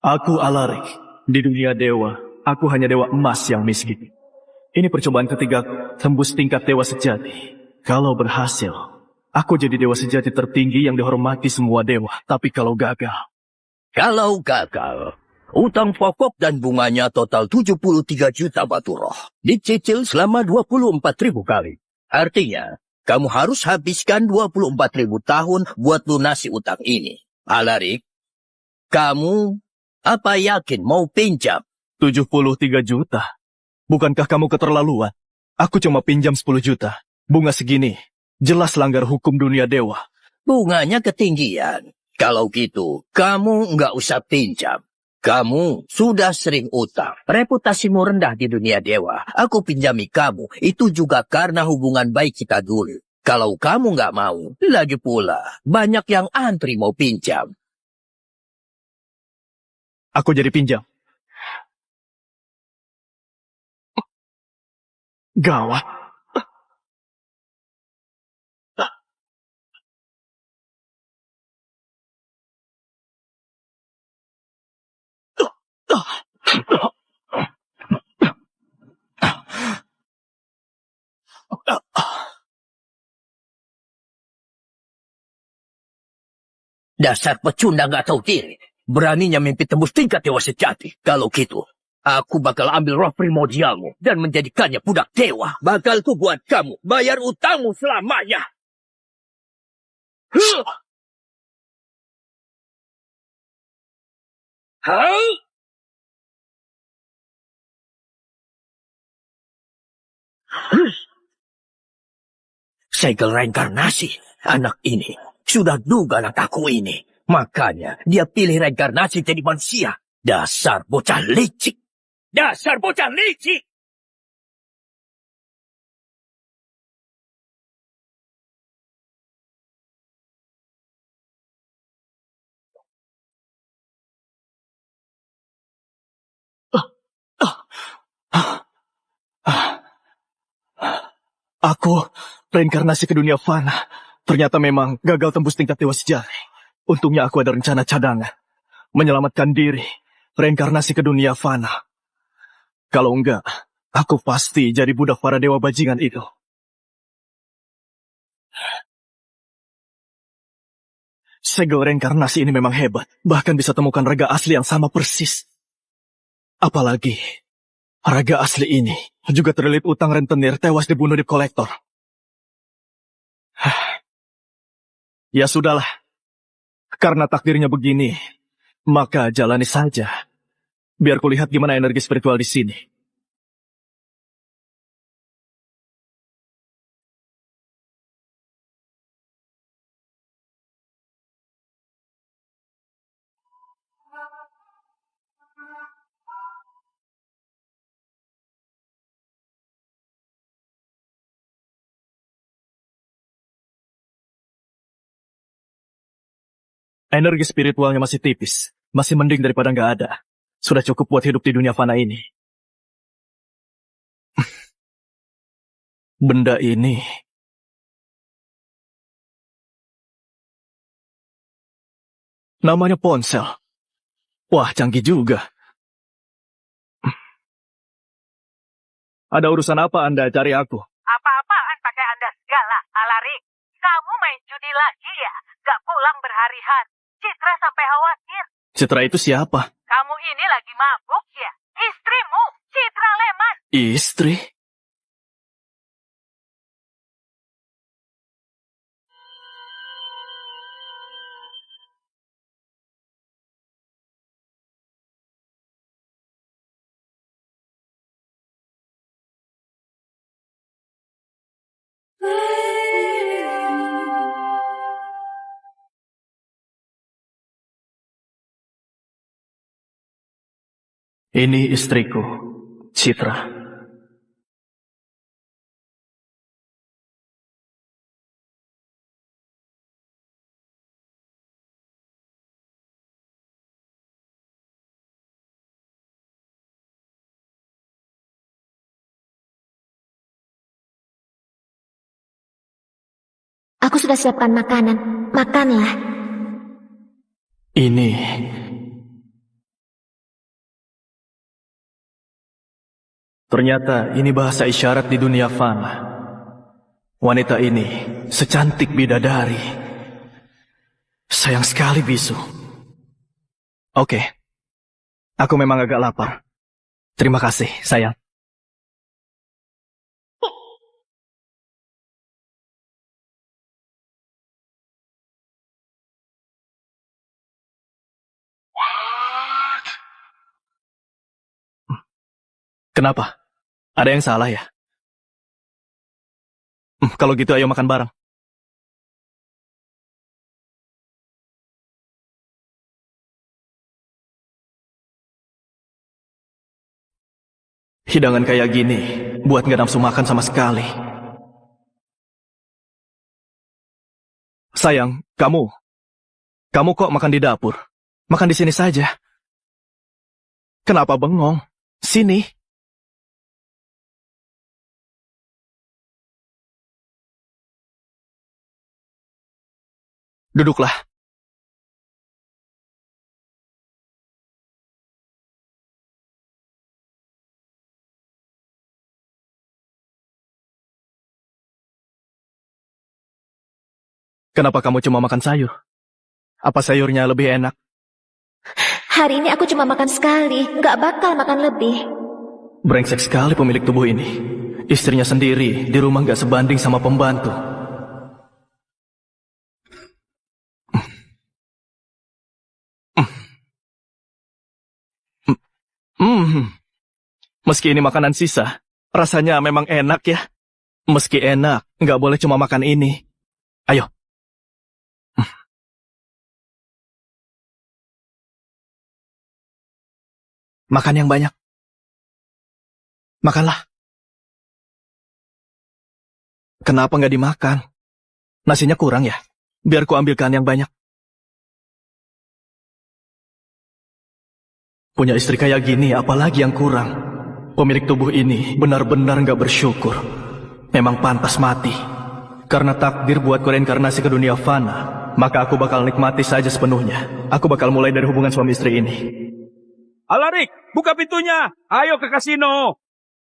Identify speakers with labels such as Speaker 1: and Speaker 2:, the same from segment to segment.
Speaker 1: Aku Alarik. Di dunia dewa, aku hanya dewa emas yang miskin. Ini percobaan ketiga tembus tingkat dewa sejati. Kalau berhasil, aku jadi dewa sejati tertinggi yang dihormati semua dewa. Tapi kalau gagal,
Speaker 2: Kalau gagal, utang pokok dan bunganya total 73 juta batu roh. Dicicil selama 24.000 kali. Artinya, kamu harus habiskan 24.000 tahun buat lunasi utang ini. Alarik, kamu apa yakin mau pinjam?
Speaker 1: 73 juta. Bukankah kamu keterlaluan? Aku cuma pinjam 10 juta. Bunga segini, jelas langgar hukum dunia dewa.
Speaker 2: Bunganya ketinggian. Kalau gitu, kamu nggak usah pinjam. Kamu sudah sering utang. Reputasimu rendah di dunia dewa. Aku pinjami kamu. Itu juga karena hubungan baik kita dulu. Kalau kamu nggak mau, lagi pula, banyak yang antri mau pinjam.
Speaker 1: Aku jadi pinjam. Gawat.
Speaker 2: Dasar pecundang nggak tahu diri. Beraninya mimpi tembus tingkat dewa sejati. Kalau gitu, aku bakal ambil roh primordialmu dan menjadikannya budak dewa. Bakal ku buat kamu bayar utangmu selamanya. Hah? Segel reinkarnasi. Anak ini sudah duga aku ini. Makanya dia pilih reinkarnasi jadi manusia. Dasar bocah licik. Dasar bocah licik.
Speaker 1: Aku reinkarnasi ke dunia fana. Ternyata memang gagal tembus tingkat dewa sejati. Untungnya aku ada rencana cadangan. Menyelamatkan diri. Reinkarnasi ke dunia fana. Kalau enggak, aku pasti jadi budak para dewa bajingan itu. Segel reinkarnasi ini memang hebat. Bahkan bisa temukan raga asli yang sama persis. Apalagi, raga asli ini juga terlilit utang rentenir tewas dibunuh di kolektor. Ya sudahlah. Karena takdirnya begini, maka jalani saja. Biar kulihat gimana energi spiritual di sini. Energi spiritualnya masih tipis. Masih mending daripada nggak ada. Sudah cukup buat hidup di dunia fana ini. Benda ini... namanya ponsel. Wah, canggih juga. Ada urusan apa Anda cari aku?
Speaker 3: Apa-apaan pakai Anda segala, Alarik. Kamu main judi lagi ya? Gak pulang berhari-hari. Citra sampai khawatir.
Speaker 1: Citra itu siapa?
Speaker 3: Kamu ini lagi mabuk ya? Istrimu, Citra Leman.
Speaker 1: Istri? Ini istriku, Citra.
Speaker 4: Aku sudah siapkan makanan. Makanlah.
Speaker 1: Ini Ternyata ini bahasa isyarat di dunia fana. Wanita ini secantik bidadari. Sayang sekali bisu. Oke, aku memang agak lapar. Terima kasih, sayang. Kenapa? Ada yang salah ya? Kalau gitu ayo makan bareng. Hidangan kayak gini, buat gak nafsu makan sama sekali. Sayang, kamu kok makan di dapur? Makan di sini saja. Kenapa bengong? Sini. Duduklah. Kenapa kamu cuma makan sayur? Apa sayurnya lebih enak?
Speaker 4: Hari ini aku cuma makan sekali, nggak bakal makan lebih.
Speaker 1: Brengsek sekali pemilik tubuh ini. Istrinya sendiri di rumah nggak sebanding sama pembantu. Meski ini makanan sisa, rasanya memang enak ya. Meski enak, nggak boleh cuma makan ini. Ayo. Makan yang banyak. Makanlah. Kenapa nggak dimakan? Nasinya kurang ya? Biar ku ambilkan yang banyak. Punya istri kayak gini, apalagi yang kurang? Pemilik tubuh ini benar-benar nggak bersyukur. Memang pantas mati. Karena takdir buatku reinkarnasi ke dunia fana, maka aku bakal nikmati saja sepenuhnya. Aku bakal mulai dari hubungan suami istri ini.
Speaker 5: Alarik, buka pintunya. Ayo ke kasino.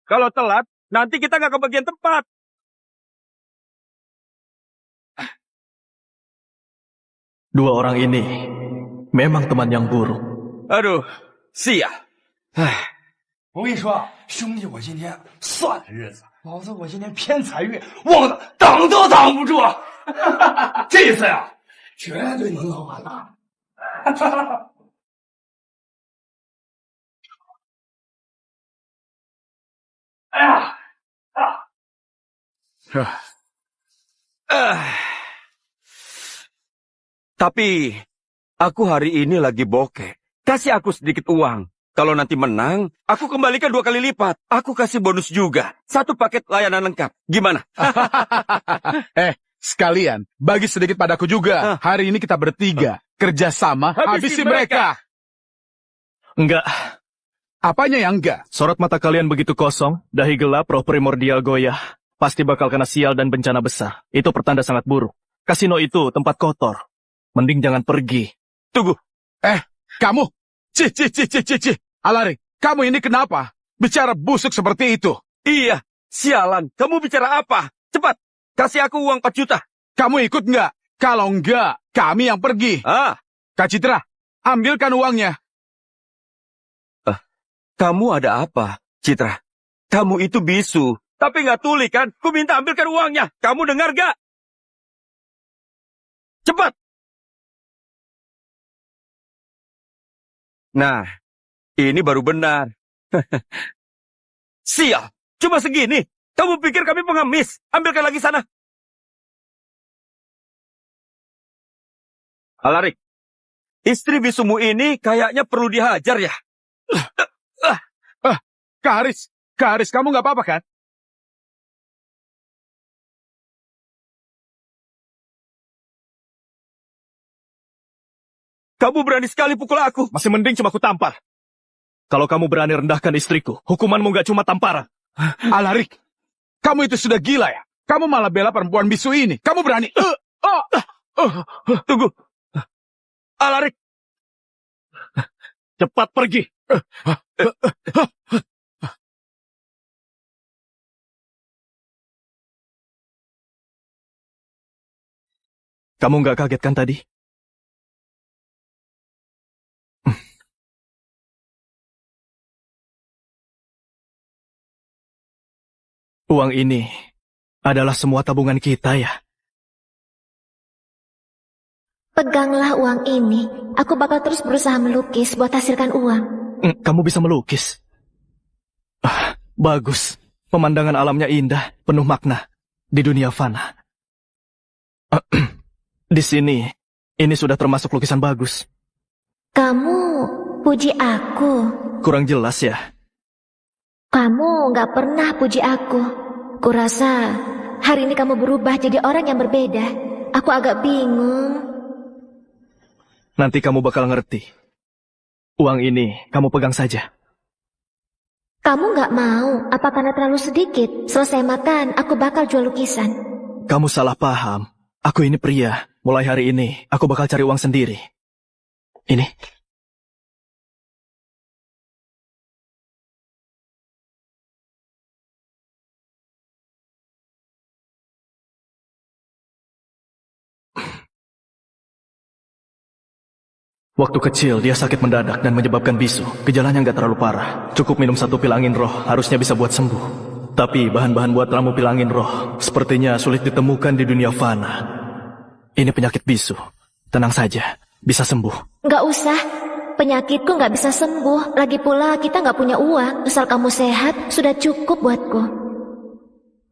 Speaker 5: Kalau telat, nanti kita nggak kebagian tempat.
Speaker 1: Dua orang ini memang teman yang buruk.
Speaker 5: Aduh, sial.
Speaker 6: 我跟你说，兄弟，我今天算了日子，老子我今天偏财运旺的挡都挡不住，这次呀，绝对能捞完了。哎呀，Tapi,
Speaker 5: aku hari ini lagi bokeh. Kasih aku sedikit uang. Kalau nanti menang, aku kembalikan 2 kali lipat. Aku kasih bonus juga. 1 paket layanan lengkap. Gimana?
Speaker 7: Sekalian, bagi sedikit padaku juga. Hari ini kita bertiga. Kerjasama, habisi mereka.
Speaker 1: Enggak.
Speaker 7: Apanya yang enggak?
Speaker 1: Sorot mata kalian begitu kosong, dahi gelap, roh primordial goyah. Pasti bakal kena sial dan bencana besar. Itu pertanda sangat buruk. Kasino itu tempat kotor. Mending jangan pergi.
Speaker 7: Tunggu. Kamu. Cih. Alarik, kamu ini kenapa? Bicara busuk seperti itu.
Speaker 5: Iya, sialan. Kamu bicara apa? Cepat, kasih aku uang 4 juta.
Speaker 7: Kamu ikut enggak? Kalau enggak, kami yang pergi. Kak Citra, ambilkan uangnya.
Speaker 5: Kamu ada apa, Citra? Kamu itu bisu. Tapi nggak tuli kan? Ku minta ambilkan uangnya. Kamu dengar gak? Cepat! Nah, ini baru benar. Sial, cuma segini. Kamu pikir kami pengemis? Ambilkan lagi sana. Alarik, istri bisumu ini kayaknya perlu dihajar ya.
Speaker 7: Kak Haris, kamu nggak apa-apa kan?
Speaker 5: Kamu berani sekali pukul aku.
Speaker 1: Masih mending cuma ku tampar. Kalau kamu berani rendahkan istriku, hukumanmu nggak cuma tamparan.
Speaker 7: Alarik, kamu itu sudah gila ya? Kamu malah bela perempuan bisu ini. Kamu berani.
Speaker 5: Tunggu. Alarik.
Speaker 1: Cepat pergi. Kamu nggak kaget kan tadi? Uang ini adalah semua tabungan kita ya.
Speaker 4: Peganglah uang ini. Aku bakal terus berusaha melukis buat hasilkan uang.
Speaker 1: Kamu bisa melukis. Bagus. Pemandangan alamnya indah, penuh makna di dunia fana. Di sini, ini sudah termasuk lukisan bagus.
Speaker 4: Kamu puji aku.
Speaker 1: Kurang jelas ya.
Speaker 4: Kamu gak pernah puji aku. Kurasa hari ini kamu berubah jadi orang yang berbeda. Aku agak bingung.
Speaker 1: Nanti kamu bakal ngerti. Uang ini kamu pegang saja.
Speaker 4: Kamu gak mau? Apa karena terlalu sedikit? Selesai makan, aku bakal jual lukisan.
Speaker 1: Kamu salah paham. Aku ini pria. Mulai hari ini, aku bakal cari uang sendiri. Ini. Waktu kecil, dia sakit mendadak dan menyebabkan bisu. Gejalanya nggak terlalu parah. Cukup minum 1 pil angin roh, harusnya bisa buat sembuh. Tapi bahan-bahan buat ramu pil angin roh sepertinya sulit ditemukan di dunia fana. Ini penyakit bisu. Tenang saja, bisa sembuh.
Speaker 4: Gak usah. Penyakitku gak bisa sembuh. Lagi pula kita gak punya uang. Asal kamu sehat, sudah cukup buatku.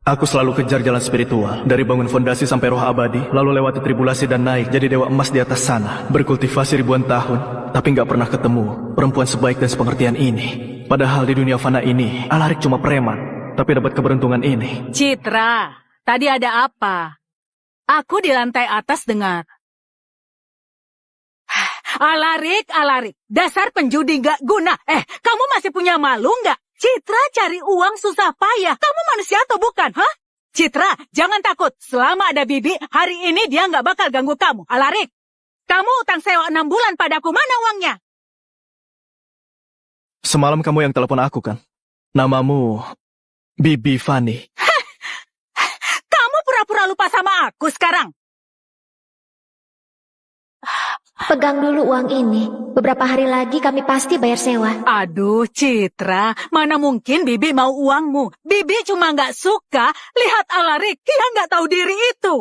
Speaker 1: Aku selalu kejar jalan spiritual, dari bangun fondasi sampai roh abadi, lalu lewati tribulasi dan naik jadi dewa emas di atas sana, berkultivasi ribuan tahun, tapi nggak pernah ketemu perempuan sebaik dan sepengertian ini. Padahal di dunia fana ini, Alarik cuma preman, tapi dapat keberuntungan ini.
Speaker 3: Citra, tadi ada apa? Aku di lantai atas dengar. Alarik, dasar penjudi gak guna. Kamu masih punya malu nggak? Citra cari uang susah payah. Kamu manusia atau bukan, hah? Citra, jangan takut. Selama ada Bibi, hari ini dia nggak bakal ganggu kamu. Alarik, kamu utang sewa 6 bulan padaku. Mana uangnya?
Speaker 1: Semalam kamu yang telepon aku kan? Namamu Bibi Fani.
Speaker 3: Kamu pura-pura lupa sama aku sekarang.
Speaker 4: Pegang dulu uang ini. Beberapa hari lagi kami pasti bayar sewa.
Speaker 3: Aduh, Citra, mana mungkin Bibi mau uangmu? Bibi cuma nggak suka lihat Alarik yang nggak tahu diri itu.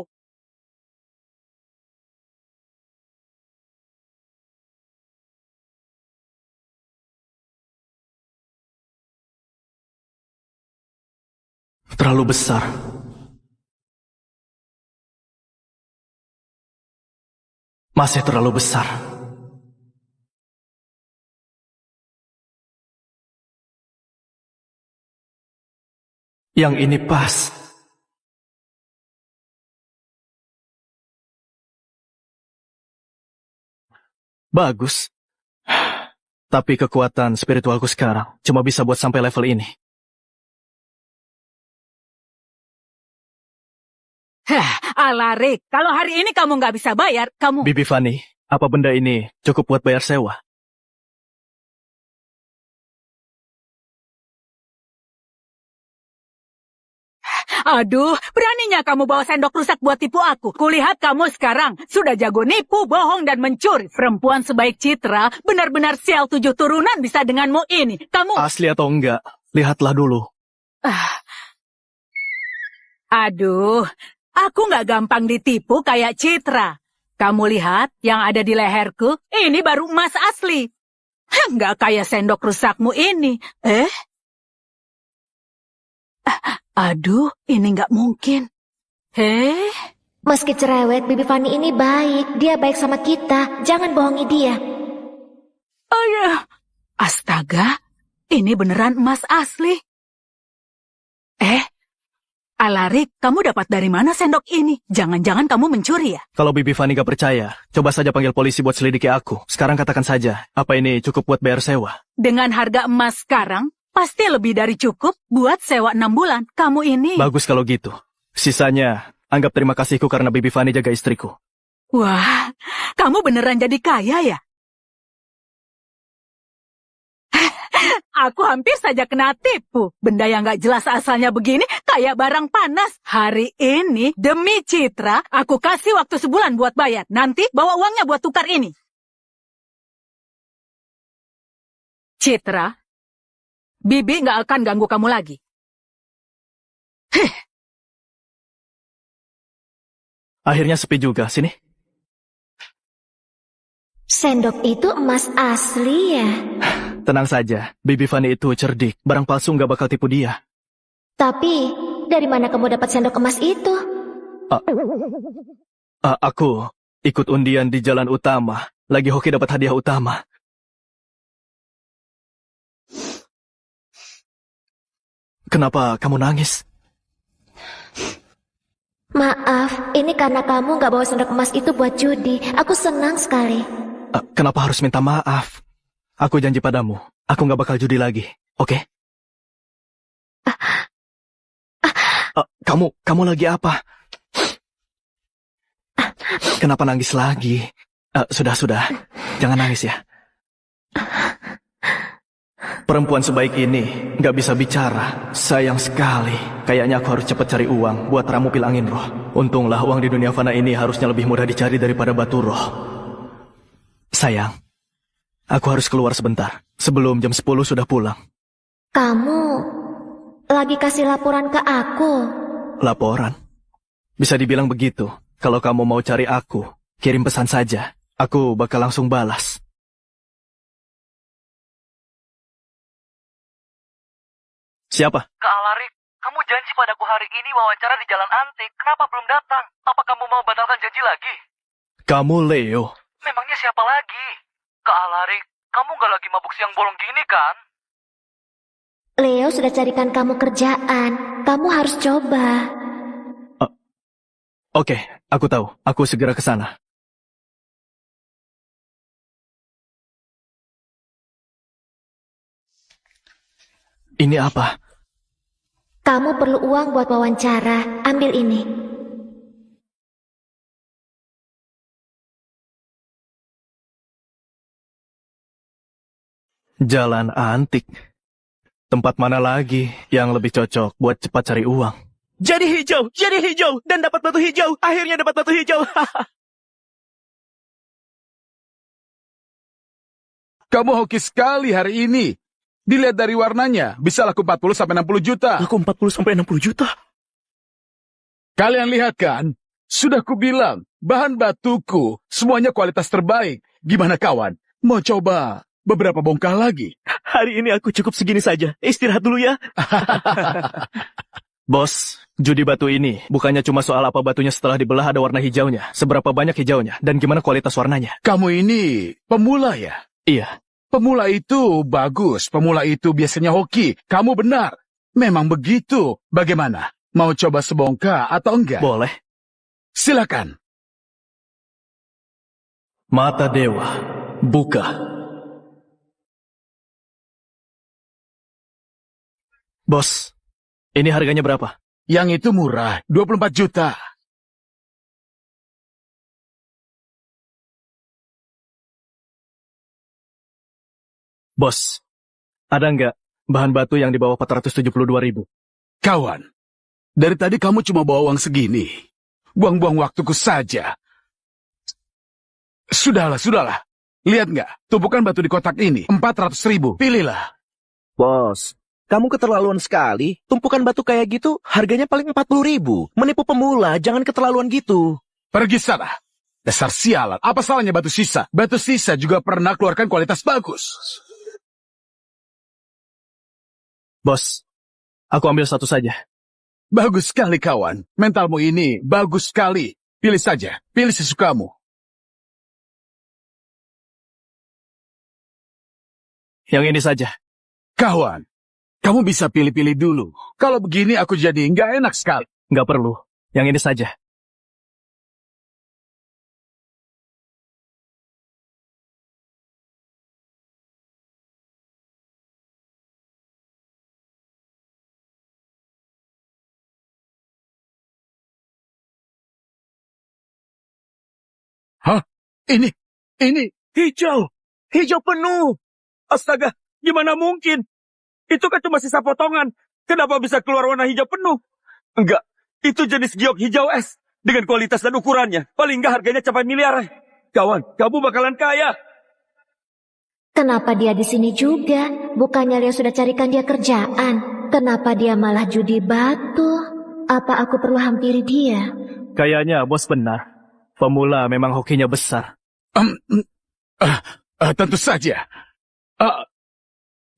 Speaker 1: Terlalu besar. Masih terlalu besar. Yang ini pas. Bagus. Tapi kekuatan spiritualku sekarang cuma bisa buat sampai level ini.
Speaker 3: Alarik, kalau hari ini kamu nggak bisa bayar, kamu...
Speaker 1: Bibi Fani, apa benda ini cukup buat bayar sewa?
Speaker 3: Aduh, beraninya kamu bawa sendok rusak buat tipu aku. Kulihat kamu sekarang sudah jago nipu, bohong, dan mencuri. Perempuan sebaik Citra, benar-benar sial 7 turunan bisa denganmu ini. Kamu...
Speaker 1: Asli atau enggak, lihatlah dulu.
Speaker 3: Aduh, aku nggak gampang ditipu kayak Citra. Kamu lihat yang ada di leherku? Ini baru emas asli. Nggak kayak sendok rusakmu ini. Aduh, ini nggak mungkin.
Speaker 4: Meski cerewet, Bibi Fani ini baik. Dia baik sama kita. Jangan bohongi dia.
Speaker 3: Oh ya, astaga, ini beneran emas asli. Alarik, kamu dapat dari mana sendok ini? Jangan-jangan kamu mencuri ya?
Speaker 1: Kalau Bibi Fani gak percaya, coba saja panggil polisi buat selidiki aku. Sekarang katakan saja, apa ini cukup buat bayar sewa?
Speaker 3: Dengan harga emas sekarang, pasti lebih dari cukup buat sewa 6 bulan. Kamu ini...
Speaker 1: Bagus kalau gitu. Sisanya, anggap terima kasihku karena Bibi Fani jaga istriku.
Speaker 3: Wah, kamu beneran jadi kaya ya? Aku hampir saja kena tipu. Benda yang gak jelas asalnya begini kayak barang panas. Hari ini, demi Citra, aku kasih waktu sebulan buat bayar. Nanti bawa uangnya buat tukar ini. Citra, Bibi gak akan ganggu kamu lagi.
Speaker 1: Akhirnya sepi juga, sini.
Speaker 4: Sendok itu emas asli ya?
Speaker 1: Tenang saja, Bibi Fani itu cerdik. Barang palsu nggak bakal tipu dia.
Speaker 4: Tapi, dari mana kamu dapat sendok emas itu?
Speaker 1: Aku ikut undian di jalan utama. Lagi hoki dapat hadiah utama. Kenapa kamu nangis?
Speaker 4: Maaf, ini karena kamu gak bawa sendok emas itu buat judi. Aku senang sekali.
Speaker 1: Kenapa harus minta maaf? Aku janji padamu, aku nggak bakal judi lagi, oke? Kamu lagi apa? Kenapa nangis lagi? Sudah, jangan nangis ya. Perempuan sebaik ini nggak bisa bicara. Sayang sekali. Kayaknya aku harus cepat cari uang buat ramu pil angin roh. Untunglah uang di dunia fana ini harusnya lebih mudah dicari daripada batu roh. Sayang, aku harus keluar sebentar. Sebelum jam 10 sudah pulang.
Speaker 4: Kamu lagi kasih laporan ke aku.
Speaker 1: Laporan? Bisa dibilang begitu. Kalau kamu mau cari aku, kirim pesan saja. Aku bakal langsung balas. Siapa?
Speaker 8: Kak Alarik, kamu janji padaku hari ini wawancara di Jalan Antik. Kenapa belum datang? Apa kamu mau batalkan janji lagi?
Speaker 1: Kamu Leo.
Speaker 8: Memangnya siapa lagi? Kak Alarik, kamu gak lagi mabuk siang bolong gini kan?
Speaker 4: Leo sudah carikan kamu kerjaan. Kamu harus coba.
Speaker 1: Oke, aku tahu. Aku segera ke sana. Ini apa?
Speaker 4: Kamu perlu uang buat wawancara. Ambil ini.
Speaker 1: Jalan Antik. Tempat mana lagi yang lebih cocok buat cepat cari uang? Jadi hijau, dan dapat batu hijau. Akhirnya dapat batu hijau.
Speaker 7: Kamu hoki sekali hari ini. Dilihat dari warnanya, bisa laku 40 sampai 60 juta.
Speaker 1: Aku 40 sampai 60 juta.
Speaker 7: Kalian lihat kan? Sudah kubilang, bahan batuku semuanya kualitas terbaik. Gimana kawan? Mau coba beberapa bongkah lagi?
Speaker 1: Hari ini aku cukup segini saja. Istirahat dulu ya. Bos, judi batu ini bukannya cuma soal apa batunya setelah dibelah ada warna hijaunya, seberapa banyak hijaunya, dan gimana kualitas warnanya.
Speaker 7: Kamu ini pemula ya?
Speaker 1: Iya.
Speaker 7: Pemula itu bagus, pemula itu biasanya hoki. Kamu benar. Memang begitu. Bagaimana? Mau coba sebongkah atau enggak?
Speaker 1: Boleh.
Speaker 7: Silakan.
Speaker 1: Mata dewa, buka. Bos, ini harganya berapa?
Speaker 7: Yang itu murah, 24 juta.
Speaker 1: Bos, ada nggak bahan batu yang di bawah 472.000?
Speaker 7: Kawan, dari tadi kamu cuma bawa uang segini. Buang-buang waktuku saja. Sudahlah. Lihat nggak, tumpukan batu di kotak ini, 400.000. Pilihlah.
Speaker 9: Bos, kamu keterlaluan sekali. Tumpukan batu kayak gitu, harganya paling 40.000. Menipu pemula, jangan keterlaluan gitu.
Speaker 7: Pergi sana. Dasar sialan, apa salahnya batu sisa? Batu sisa juga pernah keluarkan kualitas bagus.
Speaker 1: Bos, aku ambil satu saja.
Speaker 7: Bagus sekali kawan, mentalmu ini bagus sekali. Pilih saja, pilih sesukamu.
Speaker 1: Yang ini saja.
Speaker 7: Kawan, kamu bisa pilih-pilih dulu. Kalau begini aku jadi nggak enak sekali.
Speaker 1: Nggak perlu, yang ini saja.
Speaker 7: Hah? Ini.
Speaker 1: Hijau penuh. Astaga, gimana mungkin?
Speaker 5: Itu kan cuma sisa potongan. Kenapa bisa keluar warna hijau penuh? Enggak, itu jenis giok hijau es. Dengan kualitas dan ukurannya, paling enggak harganya capai miliaran. Kawan, kamu bakalan kaya.
Speaker 4: Kenapa dia di sini juga? Bukannya Leo sudah carikan dia kerjaan? Kenapa dia malah judi batu? Apa aku perlu hampiri dia?
Speaker 1: Kayaknya bos benar. Pemula memang hokinya besar.
Speaker 7: Tentu saja.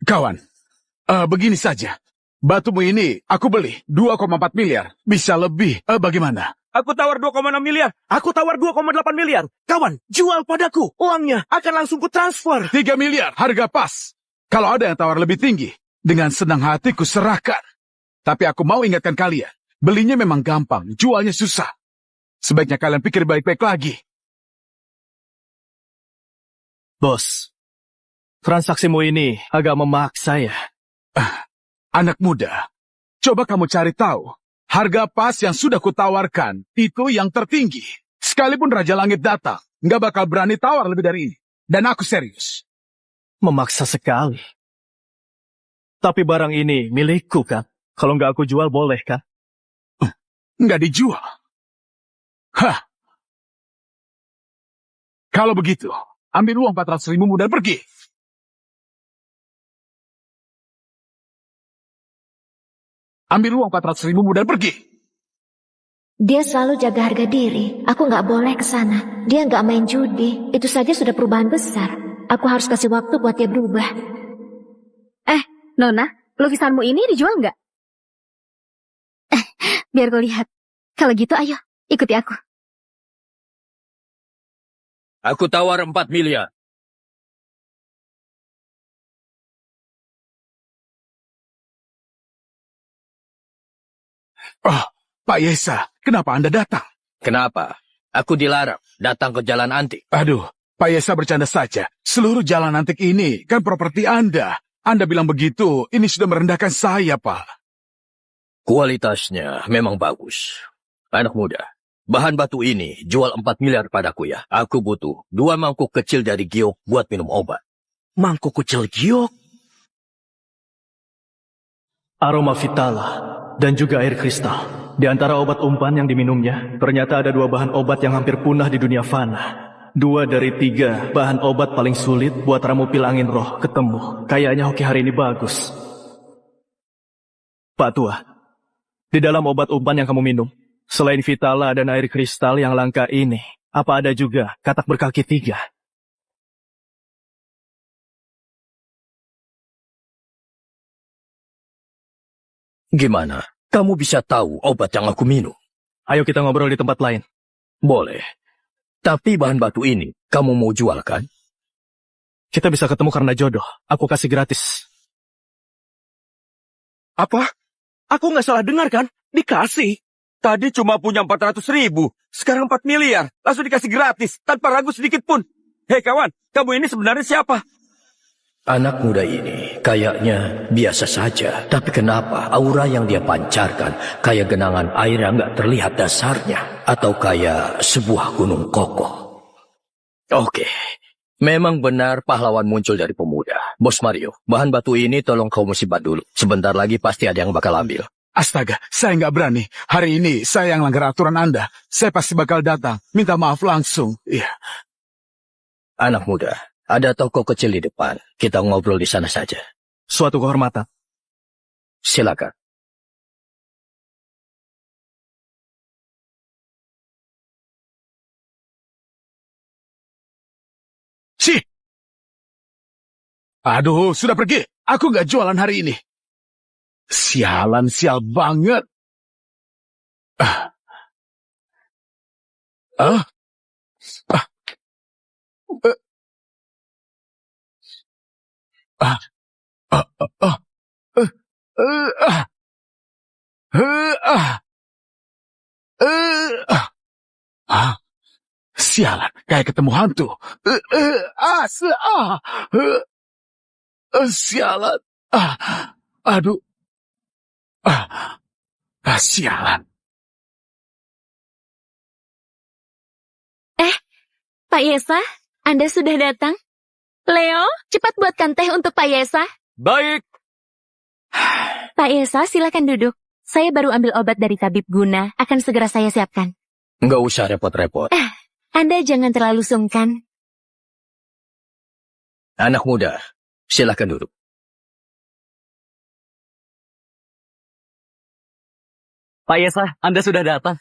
Speaker 7: Kawan, begini saja. Batumu ini aku beli 2,4 miliar. Bisa lebih. Bagaimana?
Speaker 5: Aku tawar 2,6 miliar.
Speaker 9: Aku tawar 2,8 miliar. Kawan, jual padaku. Uangnya akan langsung ku transfer.
Speaker 7: 3 miliar, harga pas. Kalau ada yang tawar lebih tinggi, dengan senang hati ku serahkan. Tapi aku mau ingatkan kalian, belinya memang gampang, jualnya susah. Sebaiknya kalian pikir baik-baik lagi.
Speaker 1: Bos, transaksimu ini agak memaksa ya.
Speaker 7: Anak muda, coba kamu cari tahu. Harga pas yang sudah kutawarkan, itu yang tertinggi. Sekalipun Raja Langit datang, nggak bakal berani tawar lebih dari ini. Dan aku serius.
Speaker 1: Memaksa sekali. Tapi barang ini milikku kan? Kalau nggak aku jual boleh kan?
Speaker 7: Nggak dijual. Hah. Kalau begitu, ambil uang 400.000 dan pergi. Ambil uang 400.000 dan pergi.
Speaker 4: Dia selalu jaga harga diri. Aku nggak boleh ke sana. Dia nggak main judi. Itu saja sudah perubahan besar. Aku harus kasih waktu buat dia berubah.
Speaker 10: Nona, lukisanmu ini dijual nggak? Biar gue lihat. Kalau gitu ayo, ikuti aku.
Speaker 2: Aku tawar 4 miliar.
Speaker 7: Oh, Pak Yesa, kenapa Anda datang?
Speaker 2: Kenapa? Aku dilarang datang ke jalan antik.
Speaker 7: Aduh, Pak Yesa bercanda saja. Seluruh jalan antik ini kan properti Anda. Anda bilang begitu, ini sudah merendahkan saya, Pak.
Speaker 2: Kualitasnya memang bagus. Anak muda, bahan batu ini jual 4 miliar padaku ya. Aku butuh 2 mangkuk kecil dari giok buat minum obat.
Speaker 9: Mangkuk kecil giok.
Speaker 1: Aroma Vitala dan juga air kristal. Di antara obat umpan yang diminumnya, ternyata ada 2 bahan obat yang hampir punah di dunia fana. 2 dari 3 bahan obat paling sulit buat ramu pil angin roh ketemu. Kayaknya hoki hari ini bagus. Pak Tua, di dalam obat umpan yang kamu minum, selain Vitala dan air kristal yang langka ini, apa ada juga katak berkaki 3?
Speaker 2: Gimana? Kamu bisa tahu obat yang aku minum?
Speaker 1: Ayo kita ngobrol di tempat lain.
Speaker 2: Boleh. Tapi bahan batu ini, kamu mau jual kan?
Speaker 1: Kita bisa ketemu karena jodoh. Aku kasih gratis.
Speaker 9: Apa? Aku nggak salah dengar kan? Dikasih.
Speaker 5: Tadi cuma punya 400.000. Sekarang 4 miliar. Langsung dikasih gratis. Tanpa ragu sedikit pun. Hei kawan, kamu ini sebenarnya siapa?
Speaker 2: Anak muda ini kayaknya biasa saja. Tapi kenapa aura yang dia pancarkan kayak genangan air yang nggak terlihat dasarnya? Atau kayak sebuah gunung kokoh? Oke, memang benar pahlawan muncul dari pemuda. Bos Mario, bahan batu ini tolong kau musibah dulu. Sebentar lagi pasti ada yang bakal ambil.
Speaker 7: Astaga, saya nggak berani. Hari ini saya yang langgar aturan Anda. Saya pasti bakal datang. Minta maaf langsung. Iya.
Speaker 2: Anak muda, ada toko kecil di depan. Kita ngobrol di sana saja.
Speaker 1: Suatu kehormatan.
Speaker 2: Silakan.
Speaker 7: Si. Aduh, sudah pergi. Aku nggak jualan hari ini. Sialan, sial banget. Sialan, kayak ketemu hantu. Sialan. Aduh. Sialan.
Speaker 10: Pak Yesa, Anda sudah datang? Leo, cepat buatkan teh untuk Pak Yesa.
Speaker 5: Baik.
Speaker 10: Pak Yesa, silakan duduk. Saya baru ambil obat dari tabib Guna. Akan segera saya siapkan.
Speaker 2: Nggak usah repot-repot.
Speaker 10: Anda jangan terlalu sungkan.
Speaker 2: Anak muda, silakan duduk.
Speaker 8: Pak Yesa, Anda sudah datang.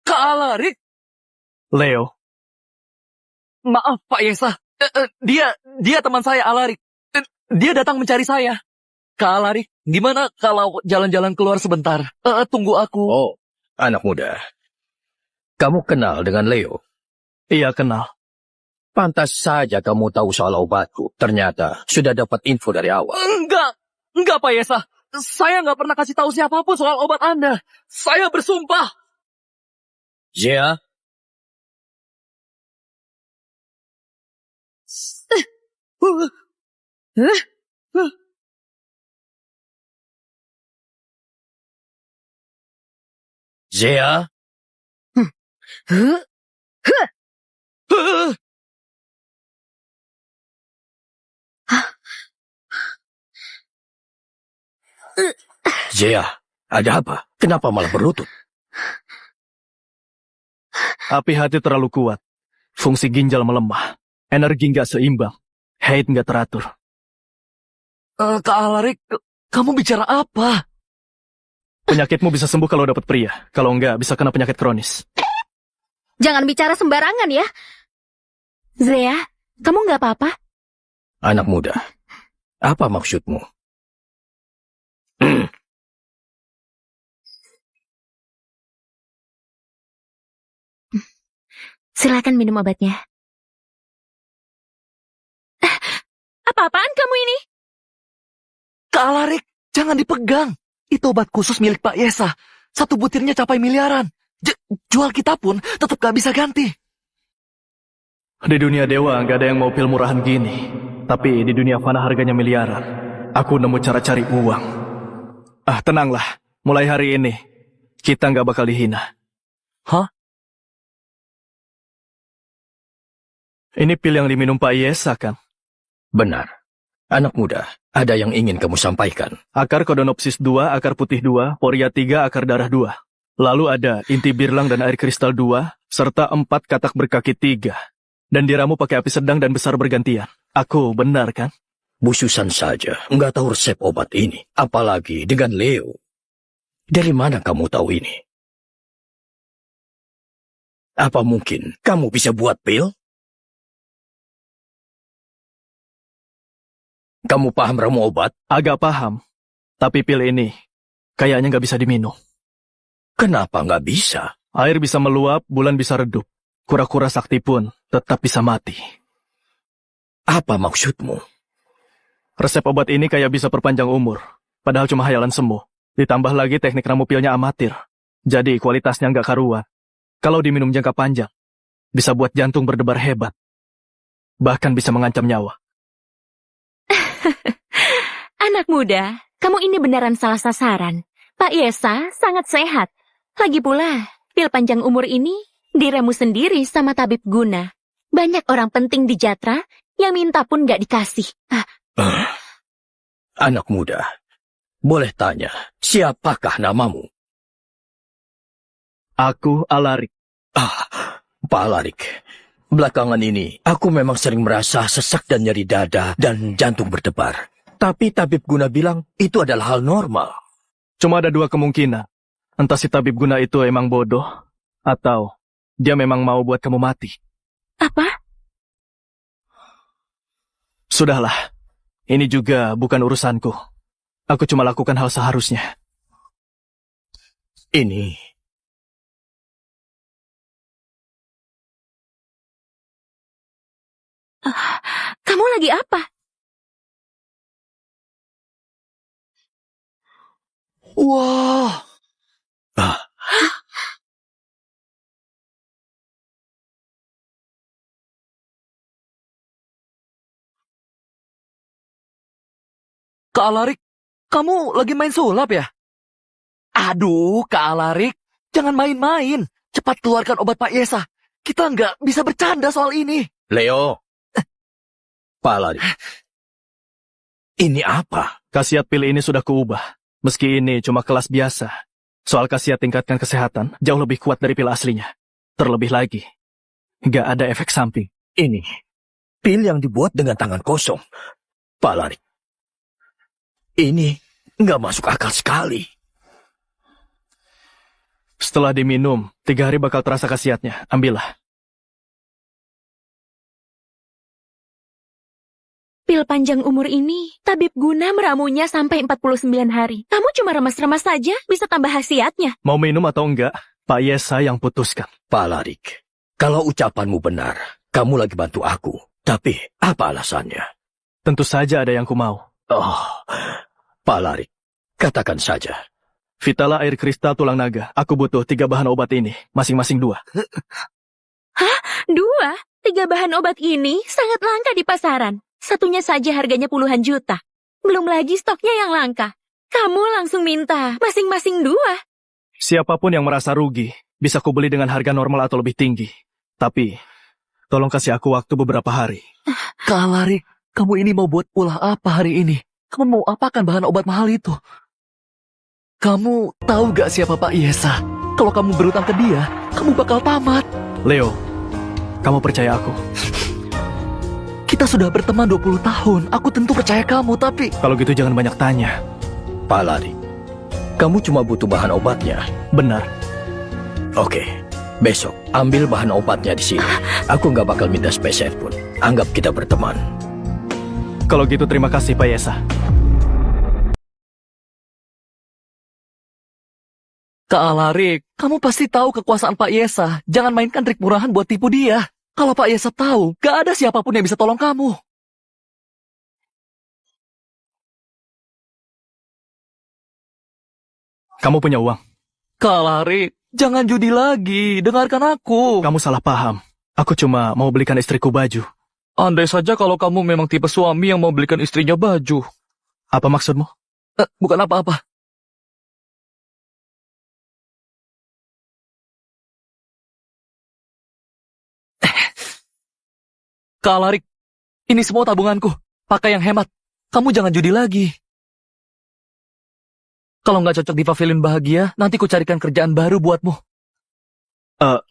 Speaker 8: Kak Alarik,
Speaker 1: Leo,
Speaker 8: maaf Pak Yesa. Dia teman saya Alarik. Dia datang mencari saya. Kak Alarik, gimana kalau jalan-jalan keluar sebentar? Tunggu aku.
Speaker 2: Oh, anak muda. Kamu kenal dengan Leo?
Speaker 1: iya kenal.
Speaker 2: Pantas saja kamu tahu soal obatku. Ternyata sudah dapat info dari awal.
Speaker 8: Enggak Pak Yesa. Saya nggak pernah kasih tahu siapapun soal obat Anda. Saya bersumpah.
Speaker 2: Zia? Zia? Zia, ada apa? Kenapa malah berlutut?
Speaker 1: Api hati terlalu kuat. Fungsi ginjal melemah. Energi nggak seimbang. Haid nggak teratur.
Speaker 8: Kak Alarik, kamu bicara apa?
Speaker 1: Penyakitmu bisa sembuh kalau dapat pria. Kalau enggak, bisa kena penyakit kronis.
Speaker 10: Jangan bicara sembarangan ya. Zrea, kamu nggak apa-apa?
Speaker 2: Anak muda, apa maksudmu?
Speaker 10: Silakan minum obatnya. Apa-apaan kamu ini?
Speaker 8: Kak Alarik, jangan dipegang. Itu obat khusus milik Pak Yesa. Satu butirnya capai miliaran. Jual kita pun tetap gak bisa ganti.
Speaker 1: Di dunia dewa nggak ada yang mau pil murahan gini. Tapi di dunia fana harganya miliaran. Aku nemu cara cari uang. Tenanglah. Mulai hari ini, kita nggak bakal dihina.
Speaker 8: Hah?
Speaker 1: Ini pil yang diminum Pak Yesa kan?
Speaker 2: Benar. Anak muda, ada yang ingin kamu sampaikan.
Speaker 1: Akar kodonopsis 2, akar putih 2, poria 3, akar darah 2. Lalu ada inti birlang dan air kristal 2, serta 4 katak berkaki 3. Dan diramu pakai api sedang dan besar bergantian. Aku benar kan?
Speaker 2: Bususan saja, nggak tahu resep obat ini. Apalagi dengan Leo. Dari mana kamu tahu ini? Apa mungkin kamu bisa buat pil? Kamu paham ramu obat?
Speaker 1: Agak paham. Tapi pil ini kayaknya nggak bisa diminum.
Speaker 2: Kenapa nggak bisa?
Speaker 1: Air bisa meluap, bulan bisa redup. Kura-kura sakti pun tetap bisa mati.
Speaker 2: Apa maksudmu?
Speaker 1: Resep obat ini kayak bisa perpanjang umur. Padahal cuma hayalan semu. Ditambah lagi teknik ramu pilnya amatir. Jadi kualitasnya nggak karuan. Kalau diminum jangka panjang, bisa buat jantung berdebar hebat. Bahkan bisa mengancam nyawa.
Speaker 10: Anak muda, kamu ini beneran salah sasaran. Pak Yesa sangat sehat. Lagi pula, pil panjang umur ini diramu sendiri sama tabib Guna. Banyak orang penting di Jatra yang minta pun gak dikasih.
Speaker 2: Anak muda, boleh tanya, siapakah namamu?
Speaker 1: Aku Alarik.
Speaker 2: Pak Alarik. Belakangan ini, aku memang sering merasa sesak dan nyeri dada dan jantung berdebar. Tapi tabib Guna bilang itu adalah hal normal.
Speaker 1: Cuma ada dua kemungkinan. Entah si tabib Guna itu emang bodoh, atau dia memang mau buat kamu mati.
Speaker 10: Apa?
Speaker 1: Sudahlah, ini juga bukan urusanku. Aku cuma lakukan hal seharusnya.
Speaker 2: Ini...
Speaker 10: Kamu lagi apa?
Speaker 8: Wah. Kak Alarik, kamu lagi main sulap ya? Aduh, Kak Alarik, jangan main-main. Cepat keluarkan obat Pak Yesa. Kita nggak bisa bercanda soal ini.
Speaker 2: Leo. Pak Alarik. Ini apa?
Speaker 1: Khasiat pil ini sudah kuubah. Meski ini cuma kelas biasa. Soal khasiat tingkatkan kesehatan jauh lebih kuat dari pil aslinya. Terlebih lagi, nggak ada efek samping.
Speaker 2: Ini pil yang dibuat dengan tangan kosong. Pak Larik, ini nggak masuk akal sekali.
Speaker 1: Setelah diminum, 3 hari bakal terasa khasiatnya. Ambillah.
Speaker 10: Pil panjang umur ini, tabib Guna meramunya sampai 49 hari. Kamu cuma remas-remas saja, bisa tambah khasiatnya.
Speaker 1: Mau minum atau enggak, Pak Yesa yang putuskan.
Speaker 2: Pak Larik, kalau ucapanmu benar, kamu lagi bantu aku. Tapi apa alasannya?
Speaker 1: Tentu saja ada yang ku mau.
Speaker 2: Oh, Pak Larik, katakan saja.
Speaker 1: Vitala air kristal tulang naga. Aku butuh 3 bahan obat ini, masing-masing 2.
Speaker 10: Hah? 2? 3 bahan obat ini sangat langka di pasaran. Satunya saja harganya puluhan juta. Belum lagi stoknya yang langka. Kamu langsung minta masing-masing 2.
Speaker 1: Siapapun yang merasa rugi, bisa kubeli dengan harga normal atau lebih tinggi. Tapi, tolong kasih aku waktu beberapa hari.
Speaker 8: Kak Larik, kamu ini mau buat ulah apa hari ini? Kamu mau apakan bahan obat mahal itu? Kamu tahu gak siapa Pak Yesa? Kalau kamu berutang ke dia, kamu bakal tamat.
Speaker 1: Leo, kamu percaya aku?
Speaker 8: Kita sudah berteman 20 tahun. Aku tentu percaya kamu, tapi...
Speaker 1: Kalau gitu jangan banyak tanya.
Speaker 2: Pak Larik, kamu cuma butuh bahan obatnya.
Speaker 1: Benar.
Speaker 2: Oke, besok ambil bahan obatnya di sini. Aku nggak bakal minta spesial pun. Anggap kita berteman.
Speaker 1: Kalau gitu terima kasih Pak Yesa.
Speaker 8: Kak Larik, kamu pasti tahu kekuasaan Pak Yesa. Jangan mainkan trik murahan buat tipu dia. Kalau Pak Yesa tahu, gak ada siapapun yang bisa tolong kamu.
Speaker 1: Kamu punya uang?
Speaker 8: Kak Larik, jangan judi lagi. Dengarkan aku.
Speaker 1: Kamu salah paham. Aku cuma mau belikan istriku baju.
Speaker 8: Andai saja kalau kamu memang tipe suami yang mau belikan istrinya baju.
Speaker 1: Apa maksudmu?
Speaker 8: Bukan apa-apa. Kak Larik, ini semua tabunganku. Pakai yang hemat. Kamu jangan judi lagi. Kalau nggak cocok di pavilion bahagia, nanti ku carikan kerjaan baru buatmu.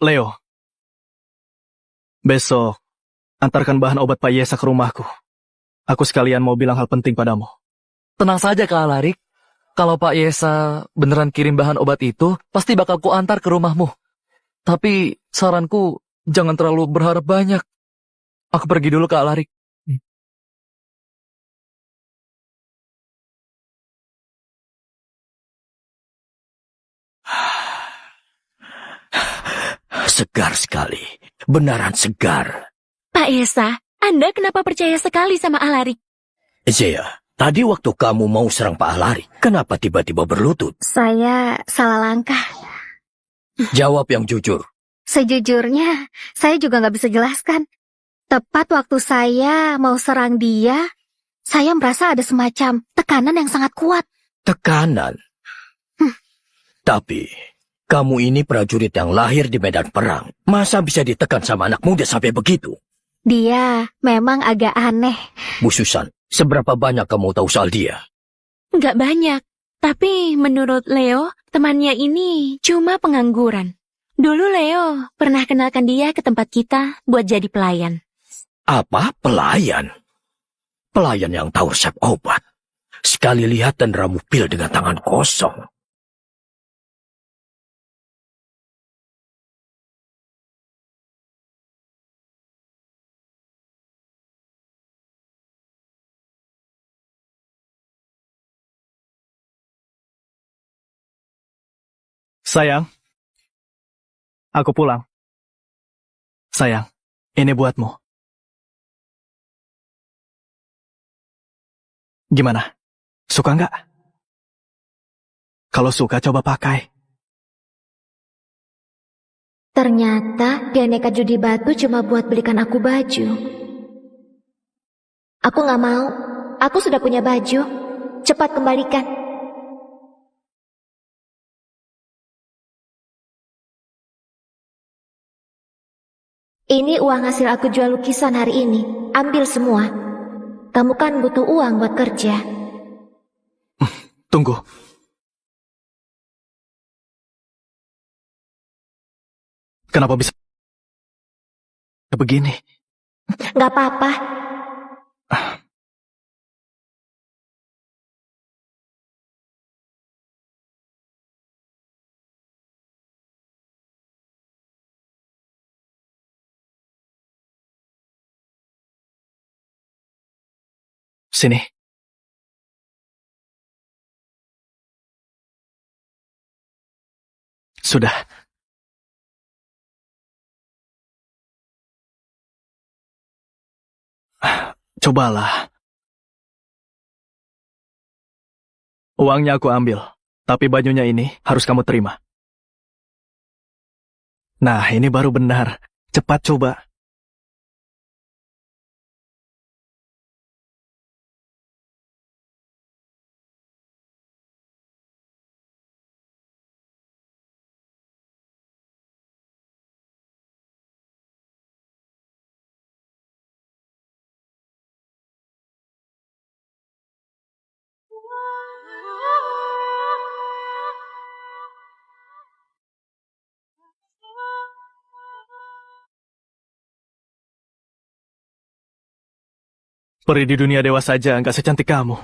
Speaker 1: Leo. Besok, antarkan bahan obat Pak Yesa ke rumahku. Aku sekalian mau bilang hal penting padamu.
Speaker 8: Tenang saja Kak Larik. Kalau Pak Yesa beneran kirim bahan obat itu, pasti bakal ku antar ke rumahmu. Tapi saranku, jangan terlalu berharap banyak. Aku pergi dulu Kak Larik.
Speaker 2: Segar sekali. Benaran segar.
Speaker 10: Pak Yesa, Anda kenapa percaya sekali sama Alarik?
Speaker 2: Zea, tadi waktu kamu mau serang Pak Alarik, kenapa tiba-tiba berlutut?
Speaker 4: Saya salah langkah.
Speaker 2: Jawab yang jujur.
Speaker 4: Sejujurnya, saya juga nggak bisa jelaskan. Tepat waktu saya mau serang dia, saya merasa ada semacam tekanan yang sangat kuat.
Speaker 2: Tekanan? Tapi, kamu ini prajurit yang lahir di medan perang. Masa bisa ditekan sama anak muda sampai begitu?
Speaker 4: Dia memang agak aneh.
Speaker 2: Bu Susan, seberapa banyak kamu tahu soal dia?
Speaker 10: Nggak banyak. Tapi menurut Leo, temannya ini cuma pengangguran. Dulu Leo pernah kenalkan dia ke tempat kita buat jadi pelayan.
Speaker 2: Apa? Pelayan? Pelayan yang tahu resep obat. Sekali lihat dan ramu pil dengan tangan kosong.
Speaker 1: Sayang, aku pulang. Sayang, ini buatmu. Gimana? Suka nggak? Kalau suka, coba pakai.
Speaker 4: Ternyata dia nekat judi batu cuma buat belikan aku baju. Aku nggak mau. Aku sudah punya baju. Cepat kembalikan. Ini uang hasil aku jual lukisan hari ini. Ambil semua. Kamu kan butuh uang buat kerja.
Speaker 1: Tunggu. Kenapa bisa begini?
Speaker 4: Gak apa-apa.
Speaker 1: Sini. Sudah. Cobalah. Uangnya aku ambil, tapi bajunya ini harus kamu terima. Nah, ini baru benar. Cepat coba. Peri di dunia dewa saja nggak secantik kamu.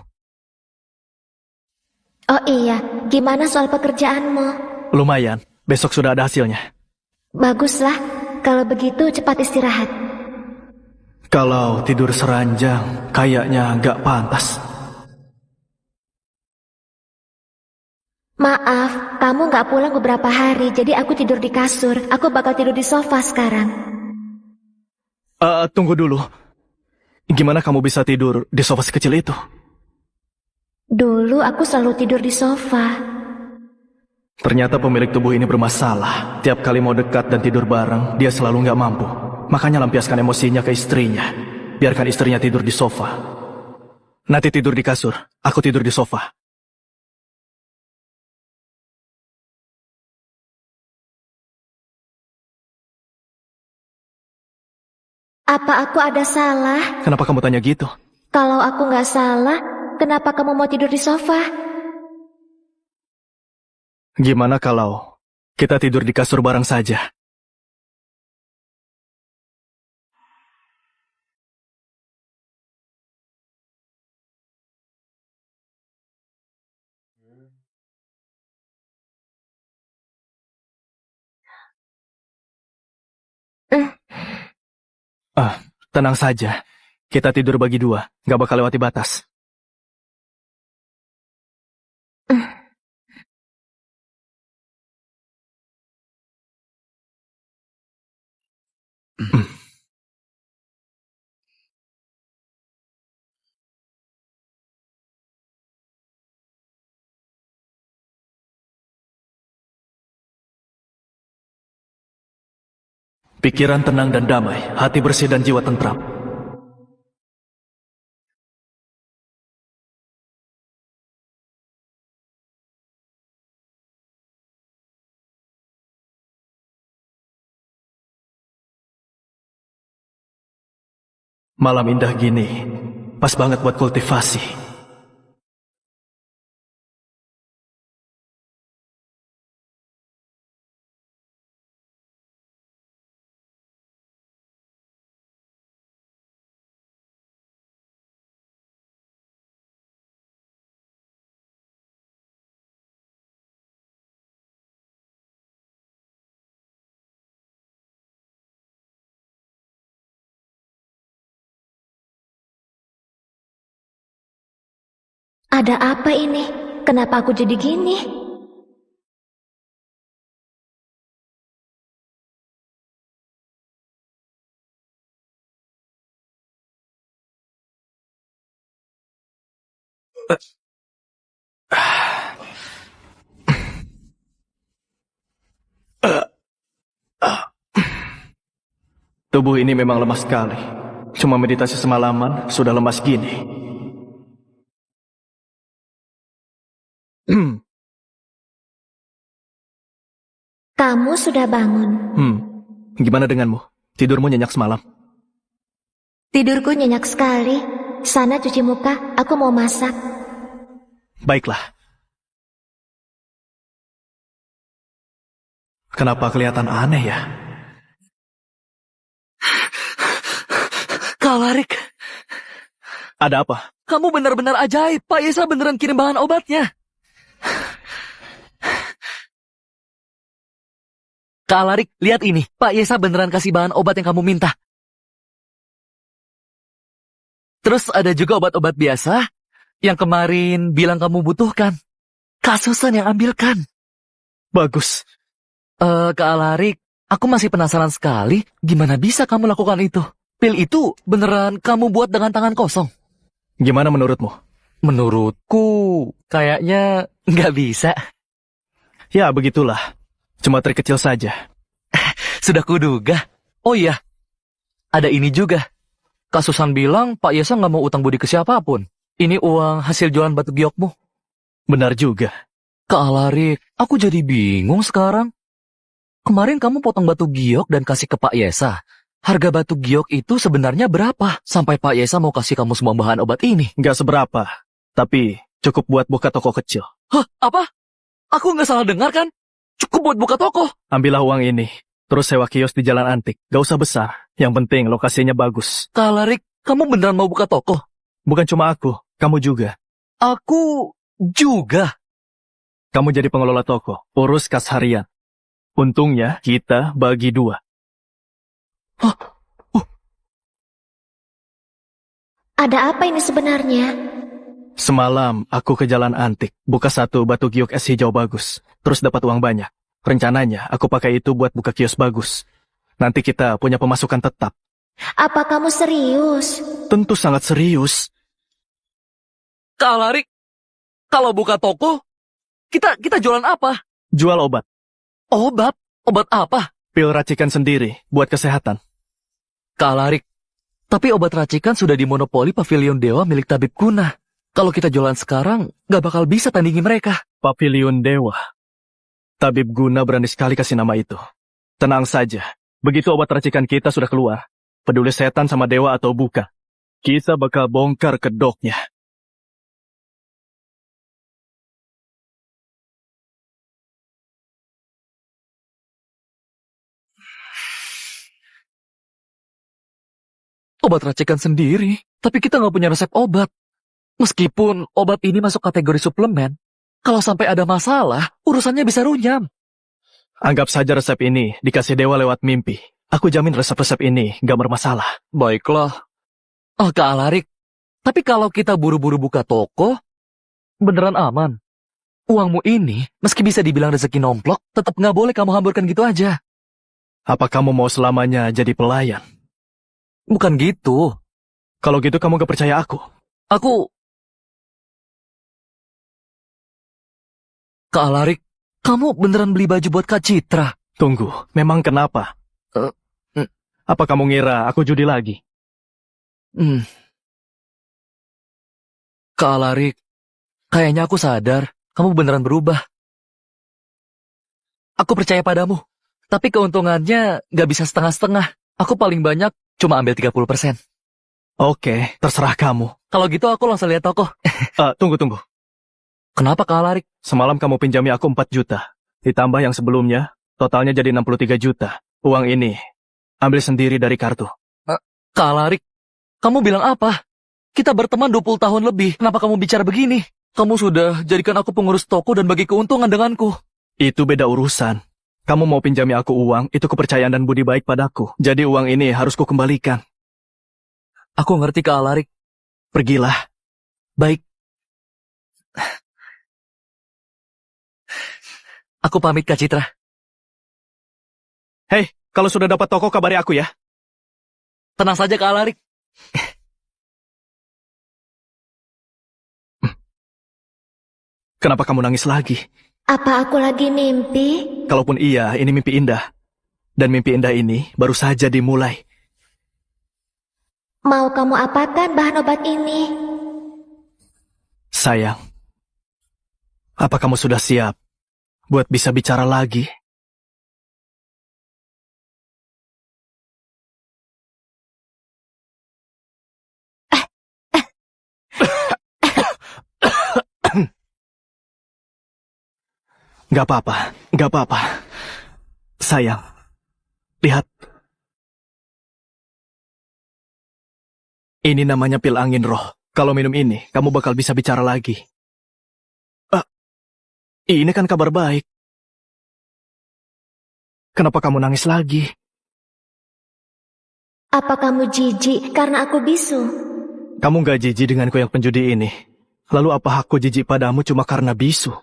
Speaker 4: Oh iya, gimana soal pekerjaanmu?
Speaker 1: Lumayan, besok sudah ada hasilnya.
Speaker 4: Baguslah, kalau begitu cepat istirahat.
Speaker 1: Kalau tidur seranjang, kayaknya nggak pantas.
Speaker 4: Maaf, kamu nggak pulang beberapa hari, jadi aku tidur di kasur. Aku bakal tidur di sofa sekarang.
Speaker 1: Tunggu dulu. Gimana kamu bisa tidur di sofa sekecil itu?
Speaker 4: Dulu aku selalu tidur di sofa.
Speaker 1: Ternyata pemilik tubuh ini bermasalah. Tiap kali mau dekat dan tidur bareng, dia selalu nggak mampu. Makanya lampiaskan emosinya ke istrinya. Biarkan istrinya tidur di sofa. Nanti tidur di kasur, aku tidur di sofa.
Speaker 4: Apa aku ada salah?
Speaker 1: Kenapa kamu tanya gitu?
Speaker 4: Kalau aku nggak salah, kenapa kamu mau tidur di sofa?
Speaker 1: Gimana kalau kita tidur di kasur bareng saja? Tenang saja. Kita tidur bagi dua, nggak bakal lewati batas. Pikiran tenang dan damai, hati bersih dan jiwa tentram. Malam indah gini, pas banget buat kultivasi.
Speaker 4: Ada apa ini? Kenapa aku jadi gini?
Speaker 1: Tubuh ini memang lemas sekali. Cuma meditasi semalaman, sudah lemas gini.
Speaker 4: Kamu sudah bangun.
Speaker 1: Gimana denganmu? Tidurmu nyenyak semalam?
Speaker 4: Tidurku nyenyak sekali. Sana cuci muka, aku mau masak.
Speaker 1: Baiklah. Kenapa kelihatan aneh ya?
Speaker 8: Kak Alarik,
Speaker 1: Ada apa?
Speaker 8: kamu benar-benar ajaib. Pak Yesa beneran kirim bahan obatnya. Kak Alarik, lihat ini. Pak Yesa beneran kasih bahan obat yang kamu minta. Terus ada juga obat-obat biasa yang kemarin bilang kamu butuhkan. Kak Susan yang ambilkan.
Speaker 1: Bagus.
Speaker 8: Kak Alarik, aku masih penasaran sekali gimana bisa kamu lakukan itu. Pil itu beneran kamu buat dengan tangan kosong?
Speaker 1: Gimana menurutmu?
Speaker 8: Menurutku, kayaknya nggak bisa.
Speaker 1: Ya, begitulah. Cuma trik kecil saja.
Speaker 8: Sudah kuduga. Oh iya, ada ini juga. Kak Susan bilang Pak Yesa nggak mau utang budi ke siapapun. Ini uang hasil jualan batu giokmu.
Speaker 1: Benar juga.
Speaker 8: Kak Alarik, aku jadi bingung sekarang. Kemarin kamu potong batu giok dan kasih ke Pak Yesa. Harga batu giok itu sebenarnya berapa? Sampai Pak Yesa mau kasih kamu semua bahan obat ini.
Speaker 1: Nggak seberapa. Tapi cukup buat buka toko kecil.
Speaker 8: Hah? Apa? Aku nggak salah dengar kan? Cukup buat buka toko.
Speaker 1: Ambillah uang ini. Terus sewa kios di Jalan Antik. Gak usah besar. Yang penting lokasinya bagus.
Speaker 8: Kak Alarik, kamu beneran mau buka toko?
Speaker 1: Bukan cuma aku. Kamu juga.
Speaker 8: Aku juga.
Speaker 1: Kamu jadi pengelola toko. Urus kas harian. Untungnya kita bagi 2.
Speaker 4: Ada apa ini sebenarnya?
Speaker 1: Semalam aku ke Jalan Antik. Buka 1 batu giok es hijau bagus. Terus dapat uang banyak. Rencananya aku pakai itu buat buka kios bagus. Nanti kita punya pemasukan tetap.
Speaker 4: Apa kamu serius?
Speaker 1: Tentu sangat serius.
Speaker 8: Kak Alarik, kalau buka toko, kita jualan apa?
Speaker 1: Jual obat.
Speaker 8: Obat? Obat apa?
Speaker 1: Pil racikan sendiri buat kesehatan.
Speaker 8: Kak Alarik, tapi obat racikan sudah dimonopoli Pavilion Dewa milik Tabib Guna. Kalau kita jualan sekarang, gak bakal bisa tandingi mereka.
Speaker 1: Pavilion Dewa. Tabib Guna berani sekali kasih nama itu. Tenang saja. Begitu obat racikan kita sudah keluar, peduli setan sama dewa atau bukan, kita bakal bongkar kedoknya.
Speaker 8: Obat racikan sendiri, tapi kita nggak punya resep obat. Meskipun obat ini masuk kategori suplemen, kalau sampai ada masalah, urusannya bisa runyam.
Speaker 1: Anggap saja resep ini dikasih dewa lewat mimpi. Aku jamin resep-resep ini gak bermasalah.
Speaker 8: Baiklah. Kak Alarik, tapi kalau kita buru-buru buka toko, beneran aman. Uangmu ini, meski bisa dibilang rezeki nomplok, tetap nggak boleh kamu hamburkan gitu aja.
Speaker 1: Apa kamu mau selamanya jadi pelayan?
Speaker 8: Bukan gitu.
Speaker 1: Kalau gitu kamu gak percaya aku?
Speaker 8: Kak Alarik, kamu beneran beli baju buat Kak Citra?
Speaker 1: Tunggu, memang kenapa? Apa kamu ngira aku judi lagi?
Speaker 8: Kak Alarik, kayaknya aku sadar kamu beneran berubah. Aku percaya padamu, tapi keuntungannya gak bisa setengah-setengah. Aku paling banyak cuma ambil 30%.
Speaker 1: Oke, terserah kamu.
Speaker 8: Kalau gitu aku langsung lihat toko.
Speaker 1: Tunggu.
Speaker 8: Kenapa Kak Alarik?
Speaker 1: Semalam kamu pinjami aku 4 juta. Ditambah yang sebelumnya, totalnya jadi 63 juta. Uang ini, ambil sendiri dari kartu.
Speaker 8: Kak Alarik, kamu bilang apa? Kita berteman 20 tahun lebih, kenapa kamu bicara begini? Kamu sudah jadikan aku pengurus toko dan bagi keuntungan denganku.
Speaker 1: Itu beda urusan. Kamu mau pinjami aku uang, itu kepercayaan dan budi baik padaku. Jadi uang ini harus kukembalikan.
Speaker 8: Aku ngerti Kak Alarik.
Speaker 1: Pergilah.
Speaker 8: Baik. Aku pamit Kak Citra.
Speaker 1: Hei, kalau sudah dapat toko kabari aku ya.
Speaker 8: Tenang saja Kak Alarik.
Speaker 1: Kenapa kamu nangis lagi?
Speaker 4: Apa aku lagi mimpi?
Speaker 1: Kalaupun iya, ini mimpi indah. Dan mimpi indah ini baru saja dimulai.
Speaker 4: Mau kamu apakan bahan obat ini?
Speaker 1: Sayang, apa kamu sudah siap buat bisa bicara lagi? Gak apa-apa, gak apa-apa. Sayang, lihat. Ini namanya pil angin roh. Kalau minum ini, kamu bakal bisa bicara lagi. Ini kan kabar baik. Kenapa kamu nangis lagi?
Speaker 4: Apa kamu jijik karena aku bisu?
Speaker 1: Kamu gak jijik denganku yang penjudi ini. Lalu apa hakku jijik padamu cuma karena bisu?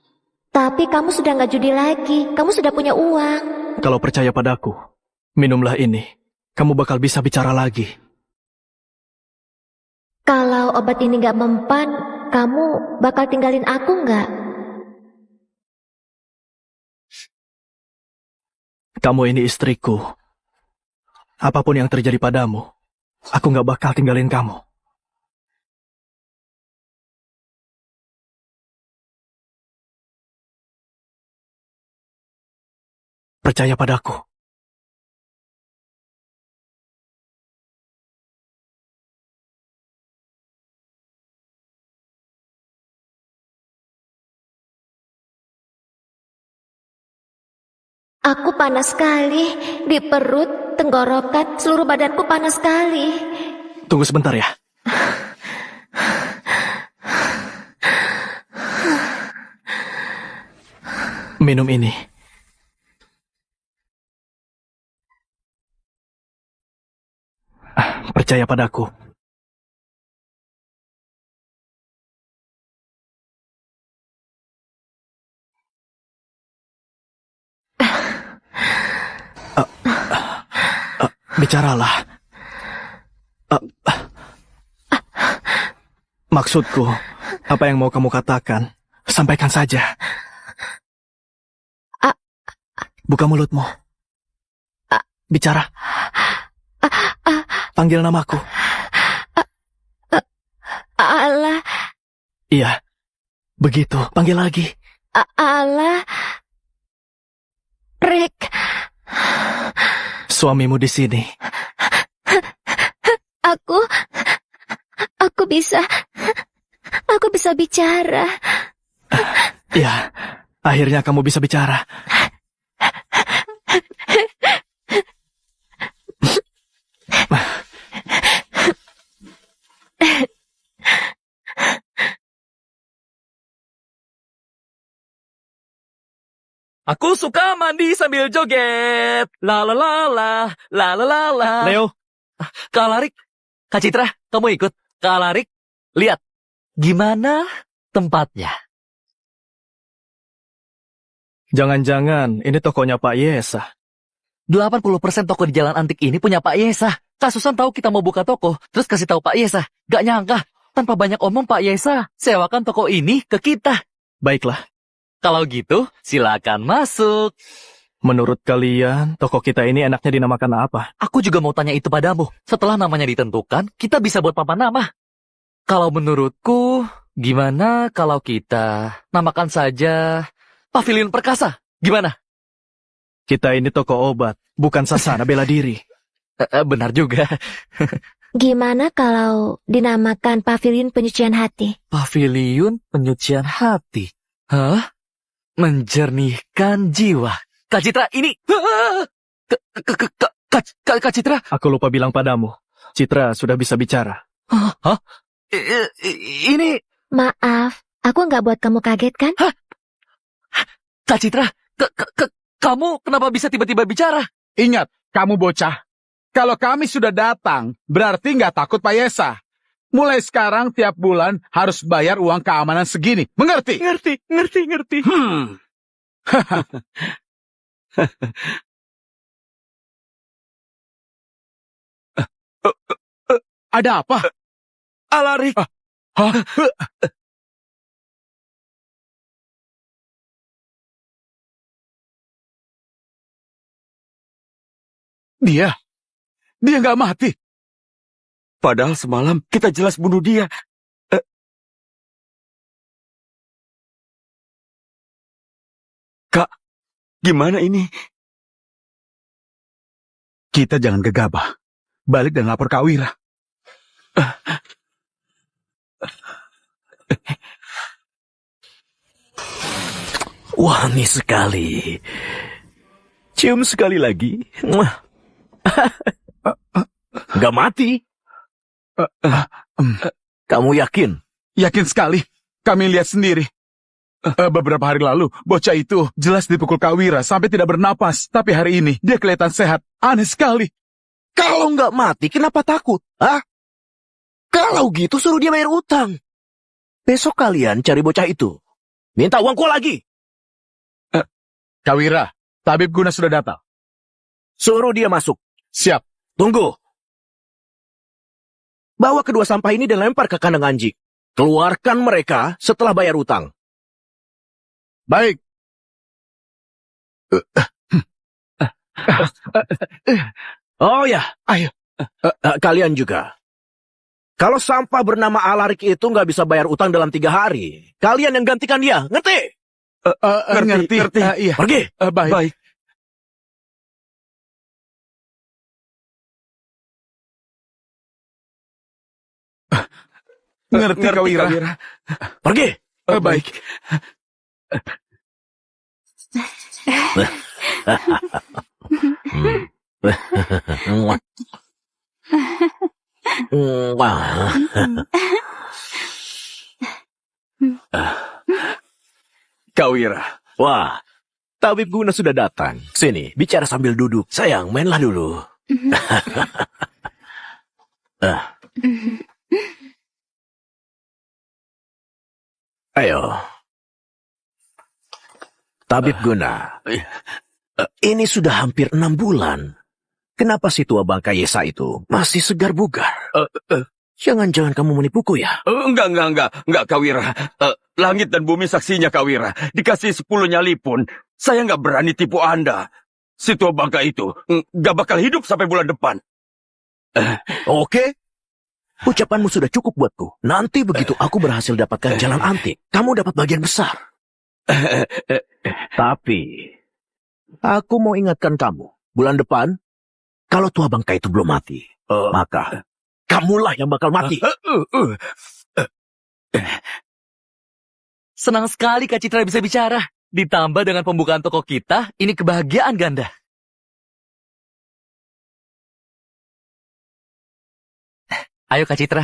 Speaker 4: Tapi kamu sudah gak judi lagi. Kamu sudah punya uang.
Speaker 1: Kalau percaya padaku, minumlah ini. Kamu bakal bisa bicara lagi.
Speaker 4: Kalau obat ini gak mempan, kamu bakal tinggalin aku gak?
Speaker 1: Kamu ini istriku. Apapun yang terjadi padamu, aku gak bakal tinggalin kamu. Percaya padaku.
Speaker 4: Aku panas sekali. Di perut, tenggorokan, seluruh badanku panas sekali.
Speaker 1: Tunggu sebentar ya. Minum ini. Percaya padaku. Bicaralah. Maksudku, apa yang mau kamu katakan, sampaikan saja. Buka mulutmu. Bicara. Panggil namaku.
Speaker 4: Allah.
Speaker 1: Iya, begitu. Panggil lagi.
Speaker 4: Allah. Rick.
Speaker 1: Suamimu di sini.
Speaker 4: Aku bisa bicara.
Speaker 1: Ya, akhirnya kamu bisa bicara.
Speaker 8: Aku suka mandi sambil joget. La la la la, la la la la.
Speaker 1: Leo.
Speaker 8: Kak Larik, Kak Citra, kamu ikut. Kak Larik, lihat. Gimana tempatnya?
Speaker 1: Jangan-jangan ini tokonya Pak Yesa.
Speaker 8: 80% toko di Jalan Antik ini punya Pak Yesa. Kak Susan tahu kita mau buka toko, terus kasih tahu Pak Yesa. Gak nyangka, tanpa banyak omong Pak Yesa sewakan toko ini ke kita.
Speaker 1: Baiklah.
Speaker 8: Kalau gitu, silakan masuk.
Speaker 1: Menurut kalian, toko kita ini enaknya dinamakan apa?
Speaker 8: Aku juga mau tanya itu padamu. Setelah namanya ditentukan, kita bisa buat papan nama. Kalau menurutku, gimana kalau kita namakan saja Pavilion Perkasa? Gimana?
Speaker 1: Kita ini toko obat, bukan sasana bela diri.
Speaker 8: Benar juga.
Speaker 4: Gimana kalau dinamakan Pavilion Penyucian Hati?
Speaker 8: Pavilion Penyucian Hati? Hah? Menjernihkan jiwa. Kak Citra, ini... Kak Citra?
Speaker 1: Aku lupa bilang padamu. Citra sudah bisa bicara.
Speaker 8: Hah? Ini...
Speaker 4: Maaf, aku nggak buat kamu kaget kan?
Speaker 8: Hah? Kak Citra, kamu kenapa bisa tiba-tiba bicara?
Speaker 7: Ingat, kamu bocah. Kalau kami sudah datang, berarti nggak takut Pak Yesa. Mulai sekarang tiap bulan harus bayar uang keamanan segini. Mengerti?
Speaker 1: Ngerti.
Speaker 7: Ada apa?
Speaker 5: Alarik.
Speaker 7: Hah? Dia nggak mati.
Speaker 5: Padahal semalam kita jelas bunuh dia. Kak, gimana ini?
Speaker 7: Kita jangan gegabah. Balik dan lapor ke Awira.
Speaker 9: Wangi sekali. Cium sekali lagi. Mwah. Nggak mati. Kamu yakin?
Speaker 7: Yakin sekali. Kami lihat sendiri. Beberapa hari lalu, bocah itu jelas dipukul Kak Wira sampai tidak bernapas. Tapi hari ini, dia kelihatan sehat. Aneh sekali.
Speaker 9: Kalau nggak mati, kenapa takut? Hah? Kalau gitu, suruh dia bayar utang. Besok kalian cari bocah itu. Minta uangku lagi.
Speaker 7: Kak Wira, tabib Guna sudah datang.
Speaker 9: Suruh dia masuk.
Speaker 7: Siap.
Speaker 9: Tunggu. Bawa kedua sampah ini dan lempar ke kandang anjing. Keluarkan mereka setelah bayar utang.
Speaker 7: Baik.
Speaker 9: Oh ya,
Speaker 7: Ayo.
Speaker 9: kalian juga. Kalau sampah bernama Alarik itu nggak bisa bayar utang dalam 3 hari, kalian yang gantikan dia, ngerti?
Speaker 7: Ngerti. Iya.
Speaker 9: Pergi.
Speaker 7: Baik. Ngerti, Kak Wira.
Speaker 9: Pergi.
Speaker 7: Baik.
Speaker 5: Kak Wira.
Speaker 9: Wah, tabib Guna sudah datang. Sini, bicara sambil duduk. Sayang, mainlah dulu. Ayo. Tabib Guna. Ini sudah hampir 6 bulan. Kenapa si tua bangka Yesa itu masih segar bugar? Jangan-jangan kamu menipuku ya?
Speaker 5: Enggak, Kak Wira. Langit dan bumi saksinya, Kak Wira. Dikasih 10 nyali pun, saya nggak berani tipu Anda. Si tua bangka itu nggak bakal hidup sampai bulan depan.
Speaker 9: Oke. Ucapanmu sudah cukup buatku. Nanti begitu aku berhasil dapatkan jalan antik, kamu dapat bagian besar. Tapi, aku mau ingatkan kamu, bulan depan, kalau tua bangka itu belum mati, maka kamulah yang bakal mati.
Speaker 8: Senang sekali Kak Citra bisa bicara. Ditambah dengan pembukaan toko kita, ini kebahagiaan ganda. Ayo Kak Citra,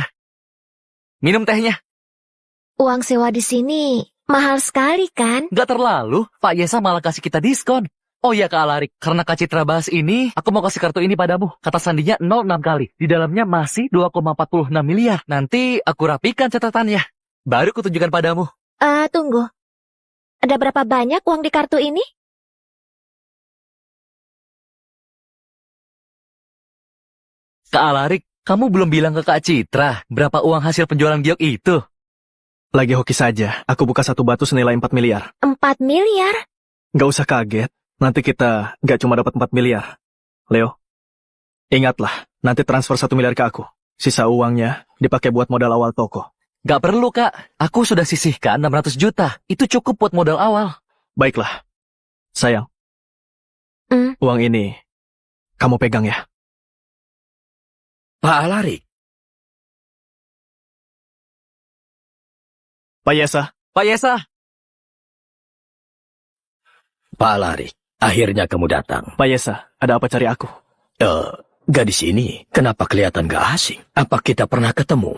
Speaker 8: minum tehnya.
Speaker 4: Uang sewa di sini mahal sekali kan?
Speaker 8: Gak terlalu, Pak Yesa malah kasih kita diskon. Oh iya Kak Alarik, karena Kak Citra bahas ini, aku mau kasih kartu ini padamu. Kata sandinya 06 kali. Di dalamnya masih 2,46 miliar. Nanti aku rapikan catatannya. Baru kutunjukkan padamu.
Speaker 4: Tunggu. Ada berapa banyak uang di kartu ini?
Speaker 8: Kak Alarik, kamu belum bilang ke Kak Citra berapa uang hasil penjualan giok itu?
Speaker 1: Lagi hoki saja. Aku buka satu batu senilai 4 miliar.
Speaker 4: 4 miliar?
Speaker 1: Nggak usah kaget. Nanti kita nggak cuma dapat 4 miliar. Leo, ingatlah, nanti transfer 1 miliar ke aku. Sisa uangnya dipakai buat modal awal toko.
Speaker 8: Gak perlu Kak, aku sudah sisihkan 600 juta. Itu cukup buat modal awal.
Speaker 1: Baiklah. Sayang. Uang ini kamu pegang ya.
Speaker 9: Pak Alarik.
Speaker 1: Pak Yesa.
Speaker 8: Pak Yesa.
Speaker 2: Pak Alarik, akhirnya kamu datang.
Speaker 1: Pak Yesa, ada apa cari aku?
Speaker 2: Gadis ini, kenapa kelihatan gak asing? Apa kita pernah ketemu?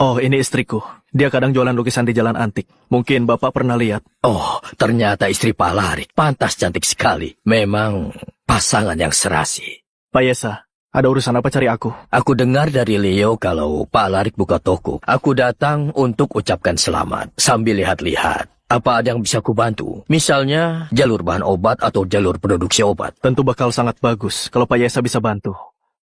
Speaker 1: Oh, ini istriku. Dia kadang jualan lukisan di jalan antik. Mungkin Bapak pernah lihat.
Speaker 2: Oh, ternyata istri Pak Alarik. Pantas cantik sekali. Memang pasangan yang serasi.
Speaker 1: Pak Yesa, ada urusan apa cari aku?
Speaker 2: Aku dengar dari Leo kalau Pak Alarik buka toko. Aku datang untuk ucapkan selamat. Sambil lihat-lihat. Apa ada yang bisa kubantu? Misalnya, jalur bahan obat atau jalur produksi obat.
Speaker 1: Tentu bakal sangat bagus kalau Pak Yesa bisa bantu.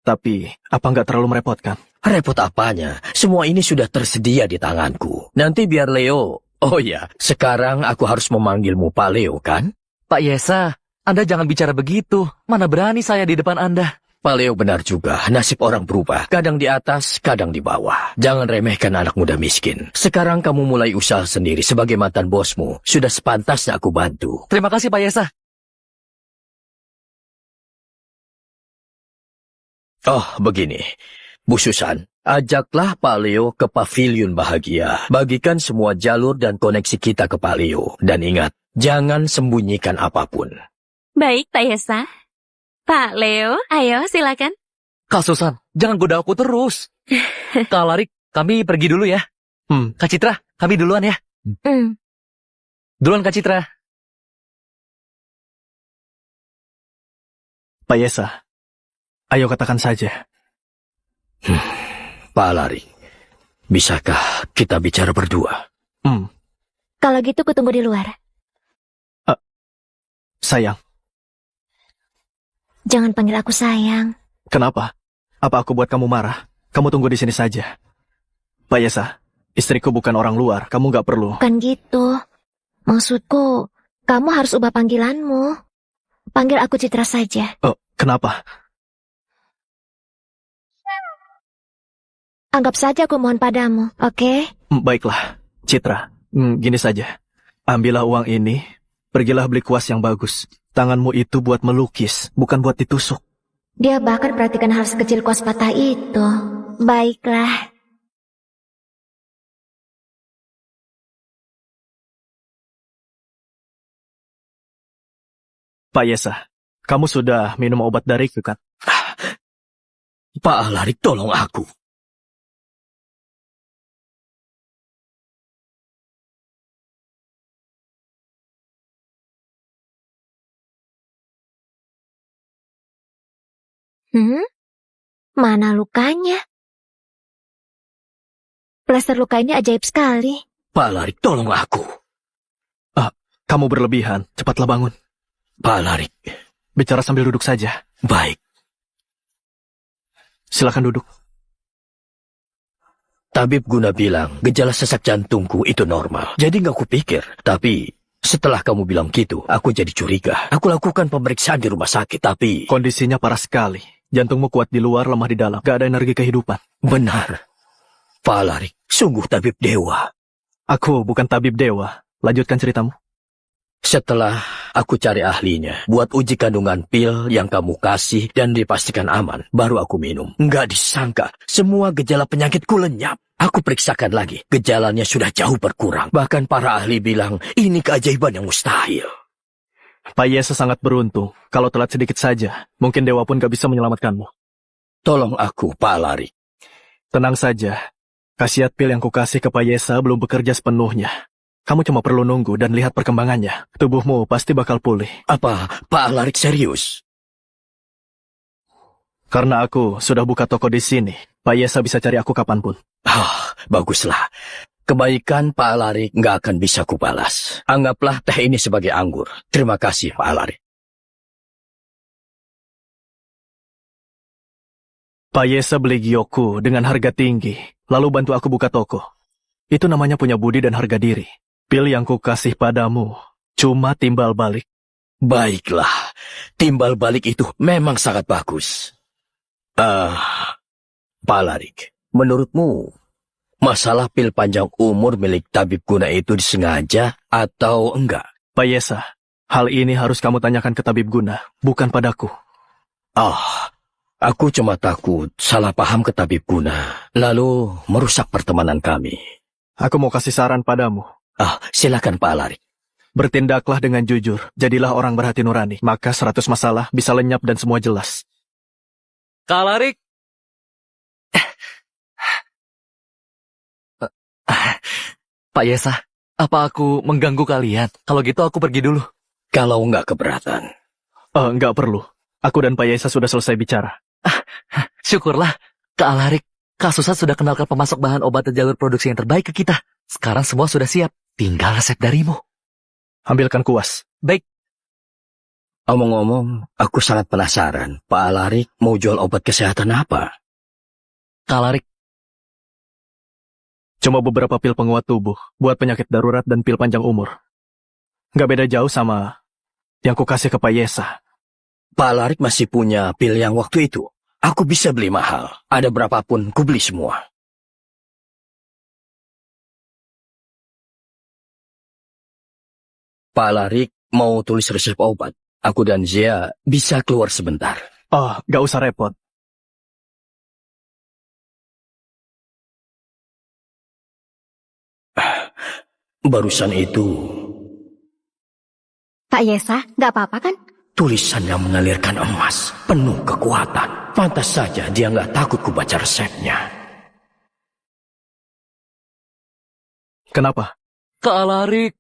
Speaker 1: Tapi, apa nggak terlalu merepotkan?
Speaker 2: Repot apanya? Semua ini sudah tersedia di tanganku. Nanti biar Leo... Oh ya, sekarang aku harus memanggilmu Pak Leo, kan?
Speaker 8: Pak Yesa, Anda jangan bicara begitu. Mana berani saya di depan Anda.
Speaker 2: Pak Leo benar juga, nasib orang berubah. Kadang di atas, kadang di bawah. Jangan remehkan anak muda miskin. Sekarang kamu mulai usaha sendiri sebagai mantan bosmu. Sudah sepantasnya aku bantu.
Speaker 8: Terima kasih Pak Yesa.
Speaker 2: Oh, begini. Bu Susan, ajaklah Pak Leo ke pavilion bahagia. Bagikan semua jalur dan koneksi kita ke Pak Leo. Dan ingat, Jangan sembunyikan apapun.
Speaker 10: Baik, Pak Yesa. Pak Leo, ayo silakan.
Speaker 8: Kak Susan, jangan goda aku terus. Kak Alarik, kami pergi dulu ya. Kak Citra, kami duluan ya. Duluan Kak Citra.
Speaker 1: Pak Yesa, ayo katakan saja.
Speaker 2: Pak Alarik, bisakah kita bicara berdua?
Speaker 4: Kalau gitu kutunggu di luar.
Speaker 1: Sayang,
Speaker 4: Jangan panggil aku sayang.
Speaker 1: kenapa? Apa aku buat kamu marah? Kamu tunggu di sini saja. Pak Yesa, istriku bukan orang luar, kamu gak perlu.
Speaker 4: Bukan gitu. Maksudku, kamu harus ubah panggilanmu. Panggil aku Citra saja.
Speaker 1: Oh, kenapa?
Speaker 4: Anggap saja aku mohon padamu, oke?
Speaker 1: Baiklah, Citra. Gini saja. Ambillah uang ini, pergilah beli kuas yang bagus. Tanganmu itu buat melukis, bukan buat ditusuk.
Speaker 4: Dia bahkan perhatikan hal sekecil kuas patah itu. Baiklah.
Speaker 1: Pak Yesa, kamu sudah minum obat dariku kan?
Speaker 2: Pak Alarik, tolong aku.
Speaker 4: Mana lukanya? Plester luka ini ajaib sekali.
Speaker 2: Pak Alarik, tolong aku.
Speaker 1: Kamu berlebihan, cepatlah bangun.
Speaker 2: Pak Alarik.
Speaker 1: Bicara sambil duduk saja.
Speaker 2: Baik.
Speaker 1: Silakan duduk.
Speaker 2: Tabib Guna bilang, gejala sesak jantungku itu normal. Jadi nggak kupikir. Tapi setelah kamu bilang gitu, aku jadi curiga. Aku lakukan pemeriksaan di rumah sakit, tapi...
Speaker 1: Kondisinya parah sekali. Jantungmu kuat di luar, lemah di dalam. Gak ada energi kehidupan.
Speaker 2: Benar. Pak Alarik, sungguh tabib dewa.
Speaker 1: Aku bukan tabib dewa. Lanjutkan ceritamu.
Speaker 2: Setelah aku cari ahlinya, buat uji kandungan pil yang kamu kasih dan dipastikan aman, baru aku minum. Nggak disangka, semua gejala penyakitku lenyap. Aku periksakan lagi, gejalanya sudah jauh berkurang. Bahkan para ahli bilang, ini keajaiban yang mustahil.
Speaker 1: Pak Yesa sangat beruntung. Kalau telat sedikit saja, mungkin dewa pun gak bisa menyelamatkanmu.
Speaker 2: Tolong aku, Pak Alarik.
Speaker 1: Tenang saja. Khasiat pil yang kukasih ke Pak Yesa belum bekerja sepenuhnya. Kamu cuma perlu nunggu dan lihat perkembangannya. Tubuhmu pasti bakal pulih.
Speaker 2: Apa Pak Alarik serius?
Speaker 1: Karena aku sudah buka toko di sini, Pak Yesa bisa cari aku kapanpun.
Speaker 2: Baguslah. Kebaikan Pak Alarik nggak akan bisa kubalas. Anggaplah teh ini sebagai anggur. Terima kasih, Pak Alarik.
Speaker 1: Pak Yesa beli Gyoku dengan harga tinggi, lalu bantu aku buka toko. Itu namanya punya budi dan harga diri. Pil yang kukasih padamu cuma timbal balik.
Speaker 2: Baiklah, timbal balik itu memang sangat bagus. Pak Alarik, menurutmu masalah pil panjang umur milik tabib Guna itu disengaja atau enggak?
Speaker 1: Pak Yesa, hal ini harus kamu tanyakan ke tabib Guna, bukan padaku.
Speaker 2: Aku cuma takut salah paham ke tabib Guna, lalu merusak pertemanan kami.
Speaker 1: Aku mau kasih saran padamu.
Speaker 2: Silakan Pak Alarik.
Speaker 1: Bertindaklah dengan jujur, jadilah orang berhati nurani, maka 100 masalah bisa lenyap dan semua jelas.
Speaker 8: Kak Alarik. Pak Yesa, apa aku mengganggu kalian? Kalau gitu aku pergi dulu.
Speaker 2: Kalau nggak keberatan.
Speaker 1: Nggak perlu. Aku dan Pak Yesa sudah selesai bicara.
Speaker 8: Syukurlah, Kak Alarik. Kak Susan sudah kenalkan pemasok bahan obat dan jalur produksi yang terbaik ke kita. Sekarang semua sudah siap. Tinggal resep darimu.
Speaker 1: Ambilkan kuas.
Speaker 8: Baik.
Speaker 2: Omong-omong, aku sangat penasaran. Pak Alarik mau jual obat kesehatan apa?
Speaker 8: Kak Alarik.
Speaker 1: Cuma beberapa pil penguat tubuh, buat penyakit darurat dan pil panjang umur. Nggak beda jauh sama yang kukasih ke Pak Yesa.
Speaker 2: Pak Alarik masih punya pil yang waktu itu. Aku bisa beli mahal. Ada berapapun, ku beli semua. Pak Alarik mau tulis resep obat. Aku dan Zia bisa keluar sebentar.
Speaker 1: Nggak usah repot.
Speaker 2: Barusan itu,
Speaker 10: Pak Yesa, nggak apa-apa kan?
Speaker 2: Tulisannya mengalirkan emas, penuh kekuatan. Pantas saja dia nggak takut ku baca resepnya.
Speaker 1: Kenapa?
Speaker 8: Kak Alarik,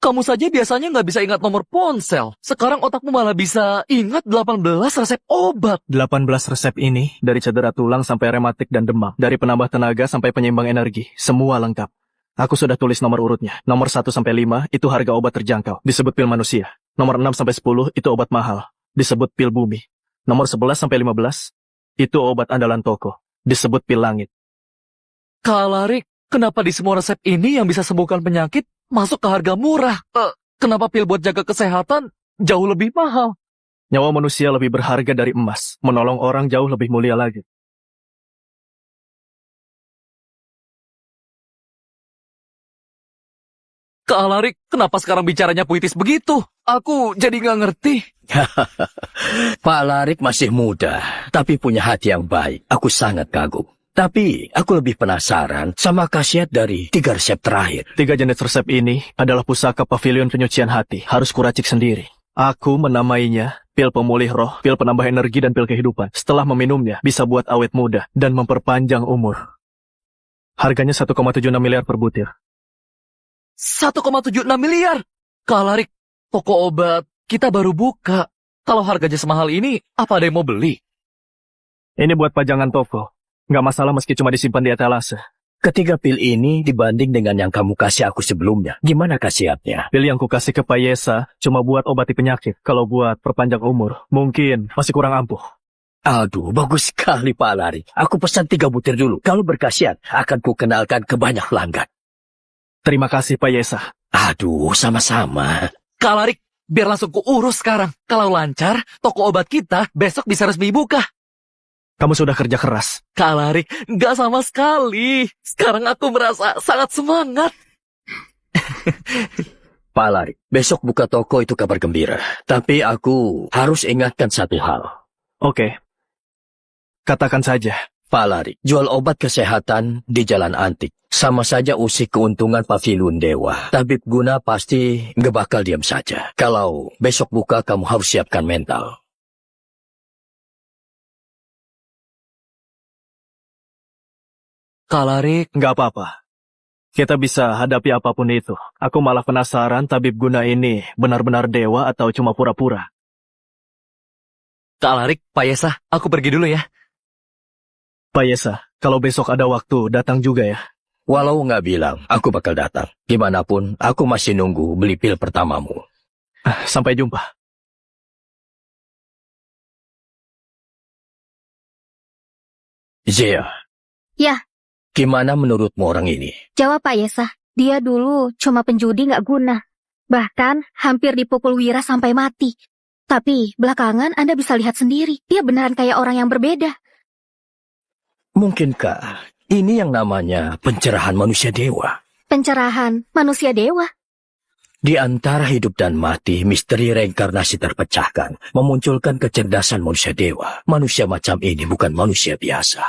Speaker 8: kamu saja biasanya nggak bisa ingat nomor ponsel. Sekarang otakmu malah bisa ingat 18 resep obat.
Speaker 1: 18 resep ini, dari cedera tulang sampai rematik dan demam, dari penambah tenaga sampai penyeimbang energi, semua lengkap. Aku sudah tulis nomor urutnya. Nomor 1 sampai 5 itu harga obat terjangkau, disebut pil manusia. Nomor 6 sampai 10 itu obat mahal, disebut pil bumi. Nomor 11 sampai 15 itu obat andalan toko, disebut pil langit.
Speaker 8: Kak Alarik, kenapa di semua resep ini yang bisa sembuhkan penyakit masuk ke harga murah? Kenapa pil buat jaga kesehatan jauh lebih mahal?
Speaker 1: Nyawa manusia lebih berharga dari emas, menolong orang jauh lebih mulia lagi.
Speaker 8: Kak Alarik, kenapa sekarang bicaranya puitis begitu? Aku jadi nggak ngerti.
Speaker 2: Pak Alarik masih muda, tapi punya hati yang baik. Aku sangat kagum. Tapi aku lebih penasaran sama khasiat dari 3 resep terakhir.
Speaker 1: 3 jenis resep ini adalah pusaka pavilion penyucian hati. Harus kuracik sendiri. Aku menamainya pil pemulih roh, pil penambah energi, dan pil kehidupan. Setelah meminumnya, bisa buat awet muda dan memperpanjang umur. Harganya 1,76 miliar per butir.
Speaker 8: 1,76 miliar. Kak Alarik, toko obat kita baru buka. Kalau harganya semahal ini, apa ada yang mau beli?
Speaker 1: Ini buat pajangan toko. Nggak masalah meski cuma disimpan di etalase.
Speaker 2: Ketiga pil ini dibanding dengan yang kamu kasih aku sebelumnya, gimana khasiatnya?
Speaker 1: Pil yang kukasih ke Pak Yesa cuma buat obati penyakit. Kalau buat perpanjang umur, mungkin masih kurang ampuh.
Speaker 2: Aduh, bagus sekali Pak Alarik. Aku pesan 3 butir dulu. Kalau berkhasiat, akan ku kenalkan ke banyak pelanggan.
Speaker 1: Terima kasih Pak Yesa.
Speaker 2: Aduh, sama-sama.
Speaker 8: Kak Alarik, biar langsung ku urus sekarang. Kalau lancar, toko obat kita besok bisa resmi buka.
Speaker 1: Kamu sudah kerja keras.
Speaker 8: Kak Alarik, nggak sama sekali. Sekarang aku merasa sangat semangat.
Speaker 2: Pak Alarik, besok buka toko itu kabar gembira. Tapi aku harus ingatkan satu hal.
Speaker 1: Oke. Katakan saja.
Speaker 2: Pak Alarik, jual obat kesehatan di Jalan Antik. Sama saja usik keuntungan pavilion dewa. Tabib Guna pasti nggak bakal diam saja. Kalau besok buka, kamu harus siapkan mental.
Speaker 8: Kak Alarik,
Speaker 1: Nggak apa-apa. Kita bisa hadapi apapun itu. Aku malah penasaran tabib Guna ini benar-benar dewa atau cuma pura-pura.
Speaker 8: Kak Alarik, Pak Yesa, aku pergi dulu ya.
Speaker 1: Pak Yesa, kalau besok ada waktu, datang juga ya.
Speaker 2: Walau nggak bilang, aku bakal datang. Gimana pun, aku masih nunggu beli pil pertamamu.
Speaker 1: Sampai jumpa.
Speaker 2: Zia.
Speaker 10: Ya.
Speaker 2: Gimana menurutmu orang ini?
Speaker 10: Jawab Pak Yesa, dia dulu cuma penjudi nggak guna. Bahkan hampir dipukul Wira sampai mati. Tapi belakangan Anda bisa lihat sendiri, dia beneran kayak orang yang berbeda.
Speaker 2: Mungkinkah ini yang namanya pencerahan manusia dewa?
Speaker 10: Pencerahan manusia dewa?
Speaker 2: Di antara hidup dan mati, misteri reinkarnasi terpecahkan, memunculkan kecerdasan manusia dewa. Manusia macam ini bukan manusia biasa.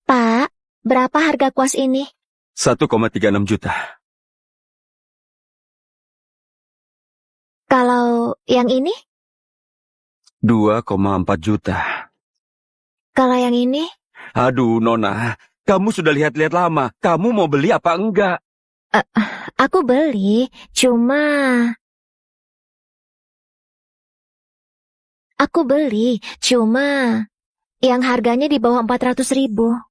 Speaker 4: Pak, berapa harga kuas ini?
Speaker 5: 1,36 juta.
Speaker 4: Kalau yang ini?
Speaker 5: 2,4 juta.
Speaker 4: Kalau yang ini?
Speaker 5: Aduh, Nona. Kamu sudah lihat-lihat lama. Kamu mau beli apa enggak?
Speaker 4: Aku beli, cuma... yang harganya di bawah 400.000.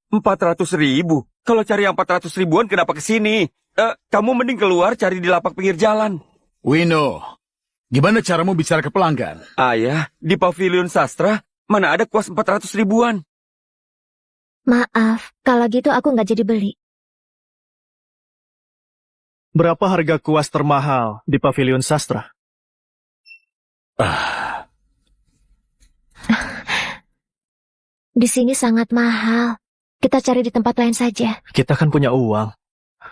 Speaker 5: 400.000? Kalau cari yang 400 ribuan kenapa ke sini? Kamu mending keluar cari di lapak pinggir jalan.
Speaker 7: Wino, gimana caramu bicara ke pelanggan?
Speaker 5: Ayah, di Pavilion Sastra, mana ada kuas 400 ribuan?
Speaker 4: Maaf, kalau gitu aku nggak jadi beli.
Speaker 1: Berapa harga kuas termahal di Pavilion Sastra?
Speaker 4: Di sini sangat mahal. Kita cari di tempat lain saja.
Speaker 1: Kita kan punya uang.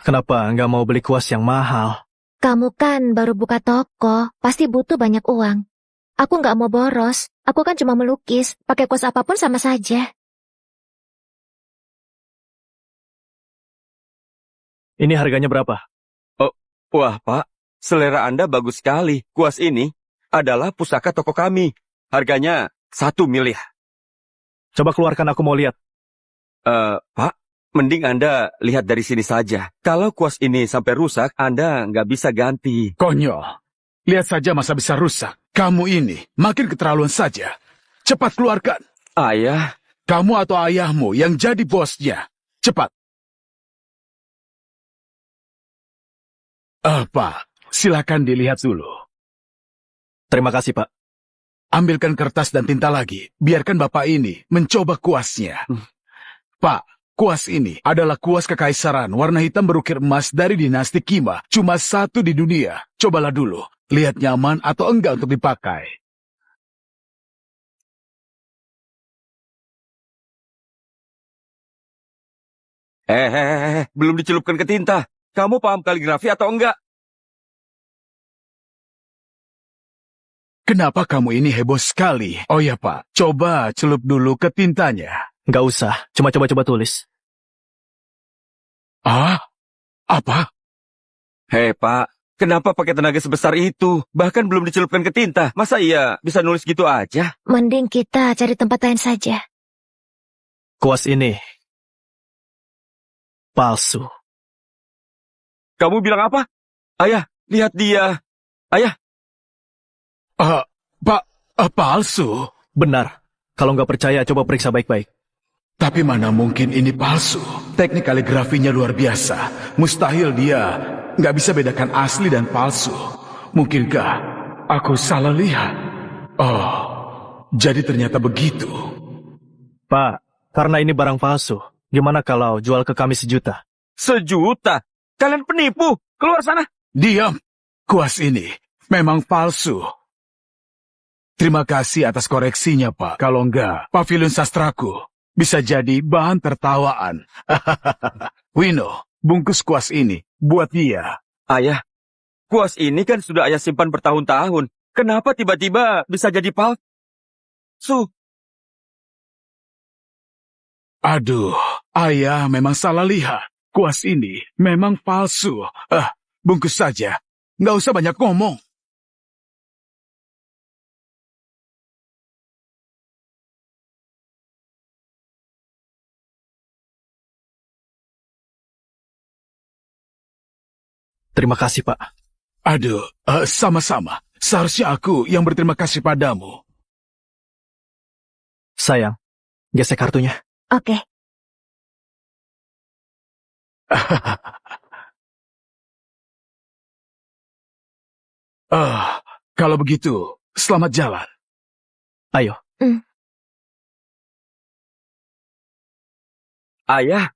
Speaker 1: Kenapa nggak mau beli kuas yang mahal?
Speaker 4: Kamu kan baru buka toko, pasti butuh banyak uang. Aku nggak mau boros. Aku kan cuma melukis. Pakai kuas apapun sama saja.
Speaker 1: Ini harganya berapa?
Speaker 5: Wah, Pak, selera Anda bagus sekali. Kuas ini adalah pusaka toko kami. Harganya 1 miliar.
Speaker 1: Coba keluarkan, aku mau lihat.
Speaker 5: Pak, mending Anda lihat dari sini saja. Kalau kuas ini sampai rusak, Anda nggak bisa ganti.
Speaker 7: Konyol. Lihat saja masa bisa rusak. Kamu ini makin keterlaluan saja. Cepat keluarkan.
Speaker 5: Ayah,
Speaker 7: Kamu atau ayahmu yang jadi bosnya. Cepat. Pak, silakan dilihat dulu.
Speaker 1: Terima kasih, Pak.
Speaker 7: Ambilkan kertas dan tinta lagi. Biarkan bapak ini mencoba kuasnya. Pak, kuas ini adalah kuas kekaisaran warna hitam berukir emas dari dinasti Qima. Cuma satu di dunia. Cobalah dulu. Lihat nyaman atau enggak untuk dipakai.
Speaker 5: belum dicelupkan ke tinta. Kamu paham kaligrafi atau enggak?
Speaker 7: Kenapa kamu ini heboh sekali? Oh ya Pak, coba celup dulu ke tintanya.
Speaker 1: Nggak usah, cuma coba-coba tulis.
Speaker 7: Apa?
Speaker 5: Hei Pak, kenapa pakai tenaga sebesar itu? Bahkan belum dicelupkan ke tinta. Masa iya bisa nulis gitu aja?
Speaker 4: Mending kita cari tempat lain saja.
Speaker 1: Kuas ini palsu.
Speaker 5: Kamu bilang apa? Ayah, lihat dia. Ayah.
Speaker 7: Pak, palsu?
Speaker 1: Benar. Kalau nggak percaya, coba periksa baik-baik.
Speaker 7: Tapi mana mungkin ini palsu? Teknik kaligrafinya luar biasa. Mustahil dia nggak bisa bedakan asli dan palsu. Mungkinkah aku salah lihat? Oh, jadi ternyata begitu.
Speaker 1: Pak, karena ini barang palsu, gimana kalau jual ke kami 1 juta?
Speaker 5: 1 juta? Kalian penipu. Keluar sana.
Speaker 7: Diam. Kuas ini memang palsu. Terima kasih atas koreksinya, Pak. Kalau enggak, pavilion sastraku bisa jadi bahan tertawaan. Wino, bungkus kuas ini buat dia.
Speaker 5: Ayah, kuas ini kan sudah ayah simpan bertahun-tahun. Kenapa tiba-tiba bisa jadi palsu?
Speaker 7: Aduh, ayah memang salah lihat. Kuas ini memang palsu. Bungkus saja. Nggak usah banyak ngomong.
Speaker 1: Terima kasih, Pak.
Speaker 7: Aduh, sama-sama. Seharusnya aku yang berterima kasih padamu.
Speaker 1: Sayang, gesek kartunya.
Speaker 4: Oke.
Speaker 7: Kalau begitu, selamat jalan.
Speaker 1: Ayo.
Speaker 5: Ayah,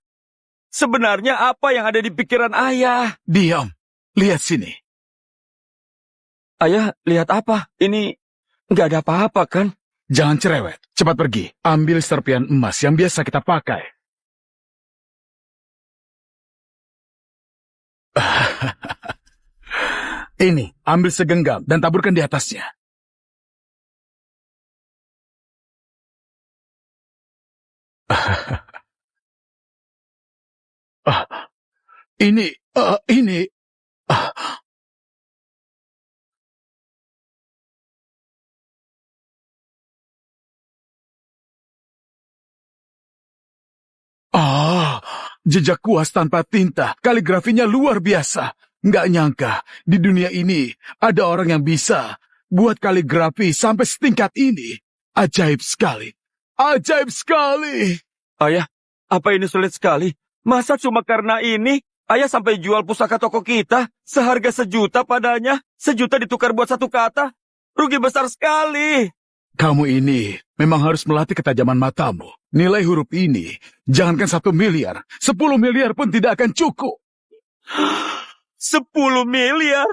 Speaker 5: sebenarnya apa yang ada di pikiran ayah?
Speaker 7: Diam. Lihat sini.
Speaker 5: Ayah, lihat apa? Ini nggak ada apa-apa kan?
Speaker 7: Jangan cerewet. Cepat pergi. Ambil serpian emas yang biasa kita pakai. Ini, ambil segenggam dan taburkan di atasnya. Ini. Jejak kuas tanpa tinta. Kaligrafinya luar biasa. Nggak nyangka, di dunia ini ada orang yang bisa buat kaligrafi sampai setingkat ini. Ajaib sekali. Ajaib sekali.
Speaker 5: Ayah, apa ini sulit sekali? Masa cuma karena ini, ayah sampai jual pusaka toko kita seharga 1 juta padanya? 1 juta ditukar buat 1 kata? Rugi besar sekali.
Speaker 7: Kamu ini memang harus melatih ketajaman matamu. Nilai huruf ini, jangankan 1 miliar, 10 miliar pun tidak akan cukup.
Speaker 5: 10 miliar?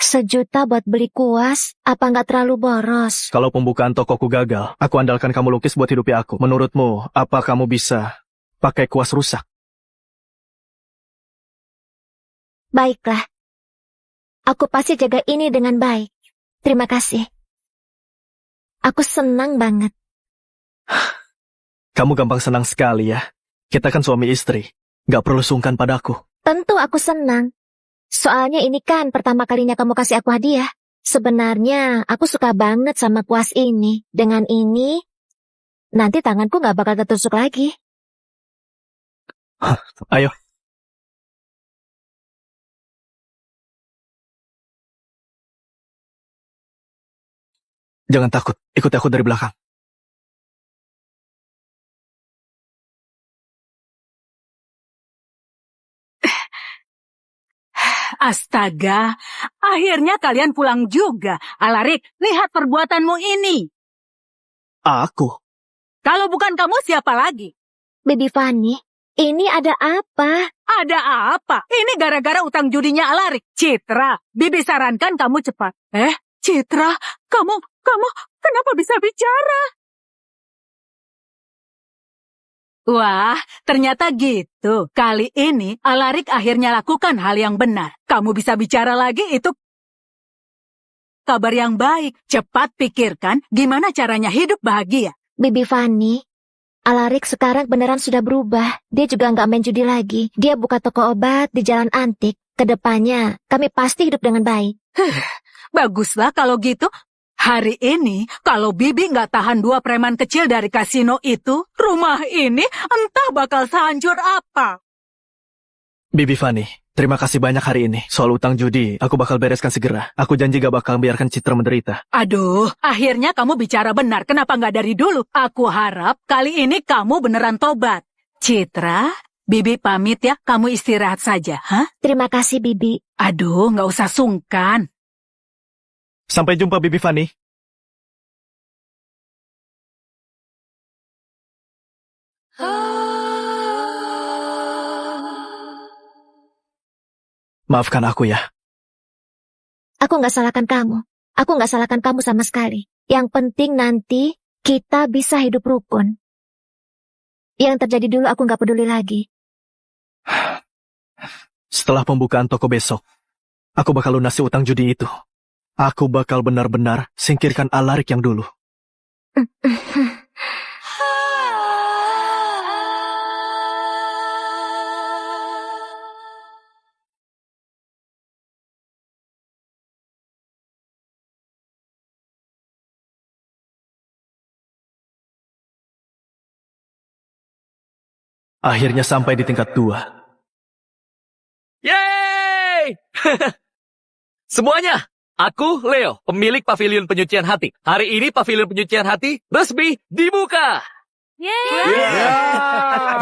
Speaker 4: Sejuta buat beli kuas, apa nggak terlalu boros?
Speaker 1: Kalau pembukaan tokoku gagal, aku andalkan kamu lukis buat hidupi aku. Menurutmu, apa kamu bisa pakai kuas rusak?
Speaker 4: Baiklah. Aku pasti jaga ini dengan baik. Terima kasih. Aku senang banget.
Speaker 1: Kamu gampang senang sekali ya. Kita kan suami istri. Gak perlu sungkan padaku.
Speaker 4: Tentu aku senang. Soalnya ini kan pertama kalinya kamu kasih aku hadiah. Sebenarnya aku suka banget sama kuas ini. Dengan ini, nanti tanganku gak bakal tertusuk lagi.
Speaker 1: Ayo. Jangan takut, ikuti aku dari belakang.
Speaker 3: Astaga, akhirnya kalian pulang juga. Alarik, lihat perbuatanmu ini.
Speaker 1: Aku?
Speaker 3: Kalau bukan kamu, siapa lagi?
Speaker 4: Baby Fanny, ini ada apa?
Speaker 3: Ada apa? Ini gara-gara utang judinya Alarik. Citra, Bibi sarankan kamu cepat. Citra, kamu, kenapa bisa bicara? Wah, ternyata gitu. Kali ini Alarik akhirnya lakukan hal yang benar. Kamu bisa bicara lagi, itu kabar yang baik. Cepat pikirkan gimana caranya hidup bahagia.
Speaker 4: Baby Fanny, Alarik sekarang beneran sudah berubah. Dia juga nggak main judi lagi. Dia buka toko obat di Jalan Antik. Kedepannya, kami pasti hidup dengan baik.
Speaker 3: Baguslah kalau gitu. Hari ini, kalau Bibi nggak tahan 2 preman kecil dari kasino itu, rumah ini entah bakal sehancur apa.
Speaker 1: Bibi Fanny, terima kasih banyak hari ini. Soal utang judi, aku bakal bereskan segera. Aku janji gak bakal biarkan Citra menderita.
Speaker 3: Aduh, akhirnya kamu bicara benar. Kenapa nggak dari dulu? Aku harap kali ini kamu beneran tobat. Citra, Bibi pamit ya. Kamu istirahat saja, ha?
Speaker 4: Terima kasih, Bibi.
Speaker 3: Aduh, nggak usah sungkan.
Speaker 1: Sampai jumpa, Bibi Fanny. Maafkan aku ya.
Speaker 4: Aku nggak salahkan kamu. Aku nggak salahkan kamu sama sekali. Yang penting nanti kita bisa hidup rukun. Yang terjadi dulu aku nggak peduli lagi.
Speaker 1: Setelah pembukaan toko besok, aku bakal lunasi utang judi itu. Aku bakal benar-benar singkirkan Alarik yang dulu. Akhirnya sampai di tingkat 2.
Speaker 8: Yeay! Semuanya, aku Leo, pemilik Pavilion Penyucian Hati. Hari ini Pavilion Penyucian Hati resmi dibuka.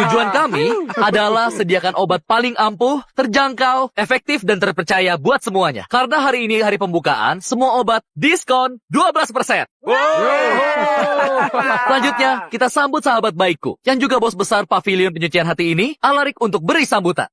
Speaker 8: Tujuan kami adalah sediakan obat paling ampuh, terjangkau, efektif, dan terpercaya buat semuanya. Karena hari ini hari pembukaan, semua obat diskon 12%. Selanjutnya, kita sambut sahabat baikku, yang juga bos besar Pavilion Penyucian Hati ini, Alarik, untuk beri sambutan.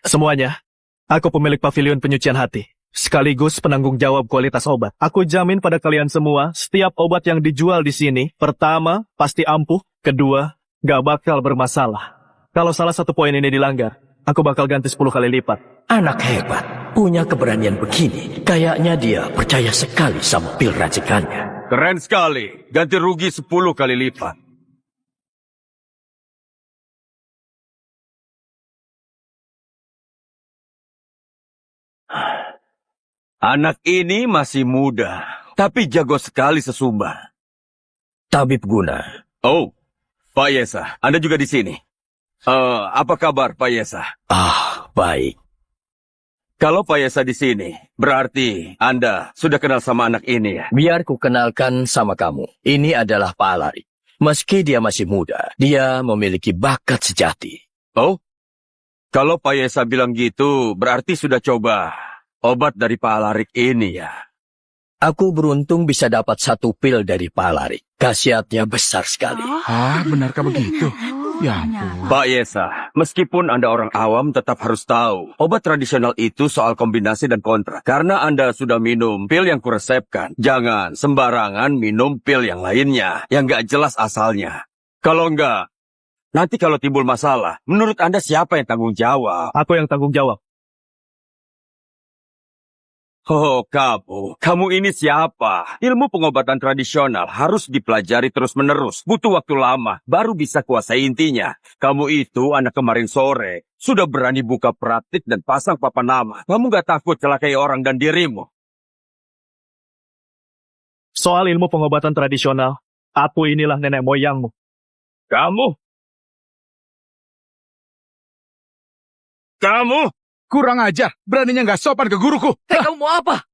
Speaker 1: Semuanya, aku pemilik Pavilion Penyucian Hati, sekaligus penanggung jawab kualitas obat. Aku jamin pada kalian semua, setiap obat yang dijual di sini, pertama, pasti ampuh, kedua, gak bakal bermasalah. Kalau salah satu poin ini dilanggar, aku bakal ganti 10 kali lipat.
Speaker 9: Anak hebat, punya keberanian begini. Kayaknya dia percaya sekali sama pil racikannya.
Speaker 5: Keren sekali. Ganti rugi 10 kali lipat. Anak ini masih muda, tapi jago sekali sesumbar.
Speaker 2: Tabib Guna.
Speaker 5: Oh, Pak Yesa, Anda juga di sini. Apa kabar Pak Yesa?
Speaker 2: Baik.
Speaker 5: Kalau Pak Yesa di sini, berarti Anda sudah kenal sama anak ini ya?
Speaker 2: Biar ku kenalkan sama kamu. Ini adalah Pak Alarik. Meski dia masih muda, dia memiliki bakat sejati.
Speaker 5: Oh, kalau Pak Yesa bilang gitu, berarti sudah coba obat dari Pak Alarik ini ya?
Speaker 2: Aku beruntung bisa dapat 1 pil dari Pak Alarik. Khasiatnya besar sekali.
Speaker 7: Benarkah begitu? Ya ampun.
Speaker 5: Pak Yesa, meskipun Anda orang awam tetap harus tahu, obat tradisional itu soal kombinasi dan kontra. Karena Anda sudah minum pil yang kuresepkan, jangan sembarangan minum pil yang lainnya, yang gak jelas asalnya. Kalau enggak, nanti kalau timbul masalah, menurut Anda siapa yang tanggung jawab?
Speaker 1: Aku yang tanggung jawab.
Speaker 5: Oh, kamu ini siapa? Ilmu pengobatan tradisional harus dipelajari terus-menerus. Butuh waktu lama, baru bisa kuasai intinya. Kamu itu anak kemarin sore, sudah berani buka praktik dan pasang papan nama. Kamu gak takut celakai orang dan dirimu?
Speaker 1: Soal ilmu pengobatan tradisional, aku inilah nenek moyangmu.
Speaker 5: Kamu?
Speaker 7: Kurang ajar, beraninya nggak sopan ke guruku.
Speaker 8: Hei, kamu mau apa?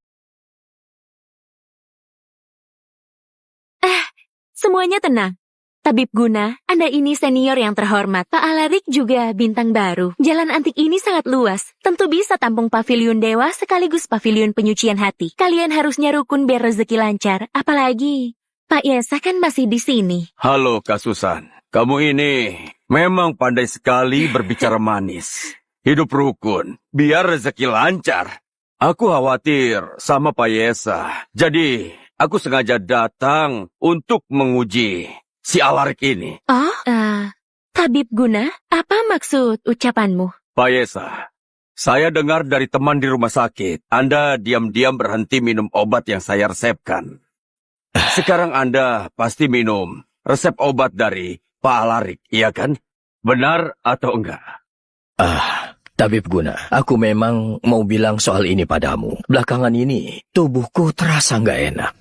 Speaker 10: Semuanya tenang. Tabib Guna, Anda ini senior yang terhormat. Pak Alarik juga bintang baru. Jalan antik ini sangat luas. Tentu bisa tampung pavilion dewa sekaligus pavilion penyucian hati. Kalian harusnya rukun biar rezeki lancar. Apalagi, Pak Yesa kan masih di sini.
Speaker 5: Halo, Kak Susan. Kamu ini memang pandai sekali berbicara manis. Hidup rukun, biar rezeki lancar. Aku khawatir sama Pak Yesa. Jadi, aku sengaja datang untuk menguji si Alarik ini.
Speaker 10: Oh, Tabib Guna, apa maksud ucapanmu?
Speaker 5: Pak Yesa, saya dengar dari teman di rumah sakit, Anda diam-diam berhenti minum obat yang saya resepkan. Sekarang Anda pasti minum resep obat dari Pak Alarik, iya kan? Benar atau enggak?
Speaker 2: Tabib Guna, aku memang mau bilang soal ini padamu. Belakangan ini, tubuhku terasa nggak enak.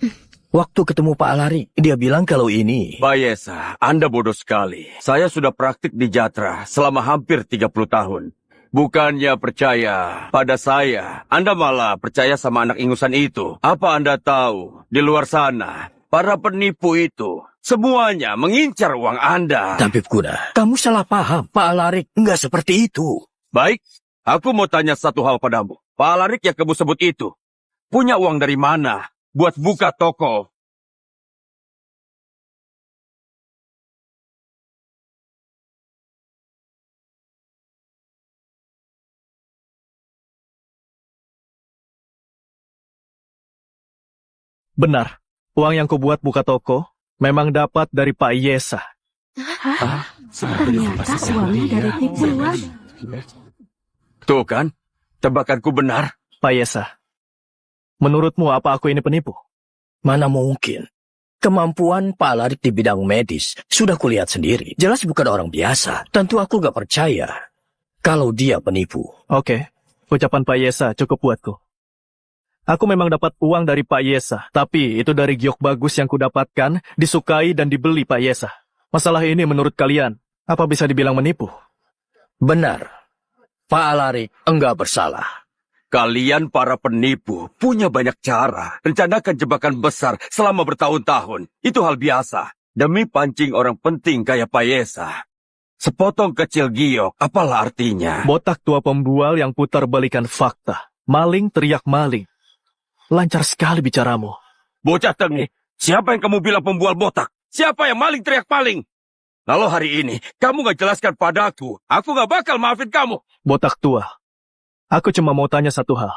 Speaker 2: Waktu ketemu Pak Alarik, dia bilang kalau ini...
Speaker 5: Pak Yesa, Anda bodoh sekali. Saya sudah praktik di Jatra selama hampir 30 tahun. Bukannya percaya pada saya, Anda malah percaya sama anak ingusan itu. Apa Anda tahu, di luar sana, para penipu itu semuanya mengincar uang Anda.
Speaker 2: Tabib Guna, kamu salah paham. Pak Alarik nggak seperti itu.
Speaker 5: Baik, aku mau tanya satu hal padamu. Pak Alarik yang kamu sebut itu, punya uang dari mana buat buka toko?
Speaker 1: Benar, uang yang kubuat buka toko memang dapat dari Pak Yesa.
Speaker 3: Ternyata uangnya dari tipuan.
Speaker 5: Tuh kan, tebakanku benar.
Speaker 1: Pak Yesa, menurutmu apa aku ini penipu?
Speaker 2: Mana mungkin? Kemampuan Pak Alarik di bidang medis sudah kulihat sendiri. Jelas bukan orang biasa. Tentu aku gak percaya kalau dia penipu.
Speaker 1: Oke, ucapan Pak Yesa cukup buatku. Aku memang dapat uang dari Pak Yesa, tapi itu dari giok bagus yang kudapatkan, disukai dan dibeli Pak Yesa. Masalah ini menurut kalian, apa bisa dibilang menipu?
Speaker 2: Benar. Pak Alarik enggak bersalah.
Speaker 5: Kalian para penipu punya banyak cara. Rencanakan jebakan besar selama bertahun-tahun. Itu hal biasa. Demi pancing orang penting kayak Pak Yesa. Sepotong kecil giok, apalah artinya?
Speaker 1: Botak tua pembual yang putar balikan fakta. Maling teriak maling. Lancar sekali bicaramu.
Speaker 5: Bocah tengik, siapa yang kamu bilang pembual botak? Siapa yang maling teriak maling? Lalu hari ini, kamu gak jelaskan padaku. Aku gak bakal maafin kamu.
Speaker 1: Botak tua, aku cuma mau tanya satu hal.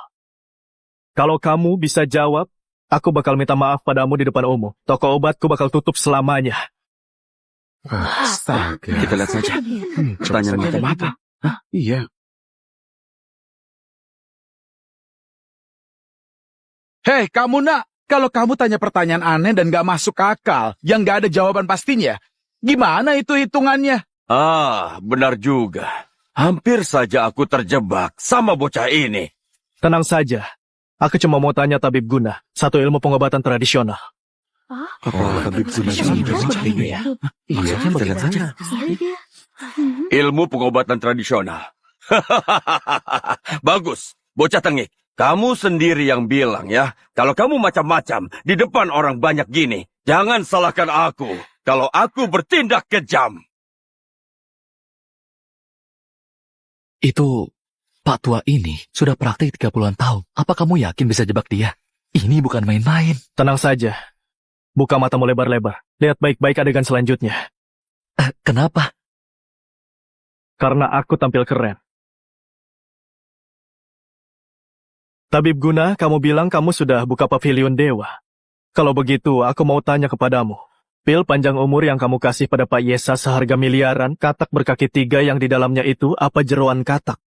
Speaker 1: Kalau kamu bisa jawab, aku bakal minta maaf padamu di depan umum. Toko obatku bakal tutup selamanya.
Speaker 7: Astaga.
Speaker 5: Kita lihat saja. Pertanyaan macam apa?
Speaker 7: Iya. Hei, kamu nak, kalau kamu tanya pertanyaan aneh dan gak masuk akal, yang gak ada jawaban pastinya, gimana itu hitungannya?
Speaker 5: Benar juga. Hampir saja aku terjebak sama bocah ini.
Speaker 1: Tenang saja. Aku cuma mau tanya Tabib Guna, satu ilmu pengobatan tradisional.
Speaker 5: Iya, kita lihat saja. Ilmu pengobatan tradisional. Bagus, bocah tengik. Kamu sendiri yang bilang ya, kalau kamu macam-macam di depan orang banyak gini, jangan salahkan aku kalau aku bertindak kejam.
Speaker 8: Itu Pak tua ini sudah praktik 30-an tahun. Apa kamu yakin bisa jebak dia? Ini bukan main-main.
Speaker 1: Tenang saja. Buka matamu lebar-lebar. Lihat baik-baik adegan selanjutnya.
Speaker 8: Kenapa?
Speaker 1: Karena aku tampil keren. Tabib Guna, kamu bilang kamu sudah buka pavilion dewa. Kalau begitu, aku mau tanya kepadamu. Pil panjang umur yang kamu kasih pada Pak Yesa seharga miliaran, katak berkaki 3 yang di dalamnya itu apa jeroan katak?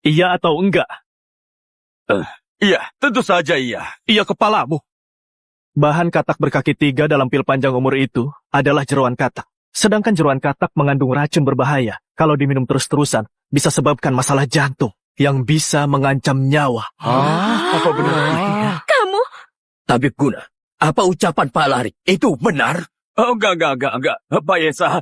Speaker 1: Iya atau enggak?
Speaker 5: Iya, tentu saja iya.
Speaker 1: Iya kepalamu. Bahan katak berkaki 3 dalam pil panjang umur itu adalah jeroan katak. Sedangkan jeroan katak mengandung racun berbahaya. Kalau diminum terus-terusan, bisa sebabkan masalah jantung yang bisa mengancam nyawa.
Speaker 5: Apa benar?
Speaker 10: Kamu?
Speaker 2: Tabib Guna, apa ucapan Pak Larik itu benar?
Speaker 5: Enggak. Pak Yesa,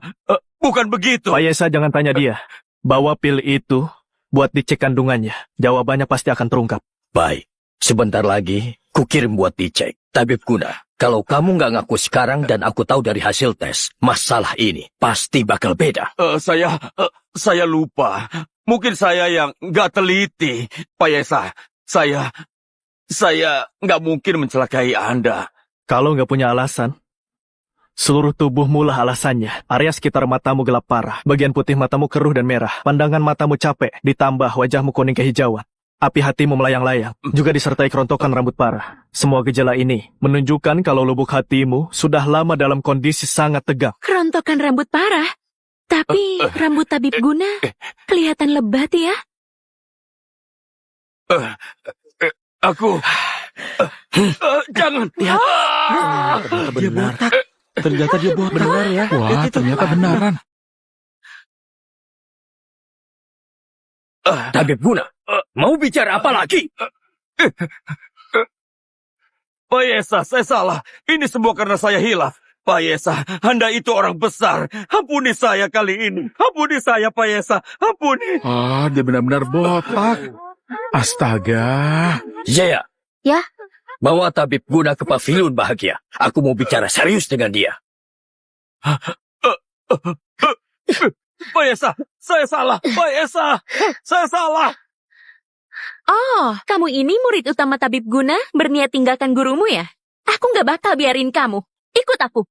Speaker 5: bukan begitu.
Speaker 1: Pak Yesa jangan tanya dia. Bawa pil itu buat dicek kandungannya. Jawabannya pasti akan terungkap.
Speaker 2: Baik, sebentar lagi kukirim buat dicek. Tabib Guna, kalau kamu nggak ngaku sekarang dan aku tahu dari hasil tes, masalah ini pasti bakal beda.
Speaker 5: Saya lupa. Mungkin saya yang nggak teliti. Pak Yesa, saya nggak mungkin mencelakai Anda.
Speaker 1: Kalau nggak punya alasan, seluruh tubuhmu lah alasannya. Area sekitar matamu gelap parah. Bagian putih matamu keruh dan merah. Pandangan matamu capek, ditambah wajahmu kuning kehijauan. Api hatimu melayang-layang, juga disertai kerontokan rambut parah. Semua gejala ini menunjukkan kalau lubuk hatimu sudah lama dalam kondisi sangat tegang.
Speaker 10: Kerontokan rambut parah? Tapi rambut Tabib Guna kelihatan lebat ya?
Speaker 5: Aku... jangan.
Speaker 7: Lihat. Dia botak. Ternyata dia botak. Benar ya? Wah, ternyata benaran.
Speaker 2: Tabib Guna, mau bicara apa lagi?
Speaker 5: Pak Yesa, saya salah. Ini semua karena saya hilaf. Pak Yesa, Anda itu orang besar. Ampuni saya kali ini. Ampuni saya, Pak Yesa. Ampuni.
Speaker 7: Dia benar-benar botak. Astaga.
Speaker 2: Zaya.
Speaker 4: Ya?
Speaker 2: Bawa Tabib Guna ke pavilion bahagia. Aku mau bicara serius dengan dia.
Speaker 5: Pak Yesa, saya salah. Pak Yesa, saya salah.
Speaker 10: Oh, kamu ini murid utama Tabib Guna berniat tinggalkan gurumu ya? Aku nggak bakal biarin kamu. Ikut aku.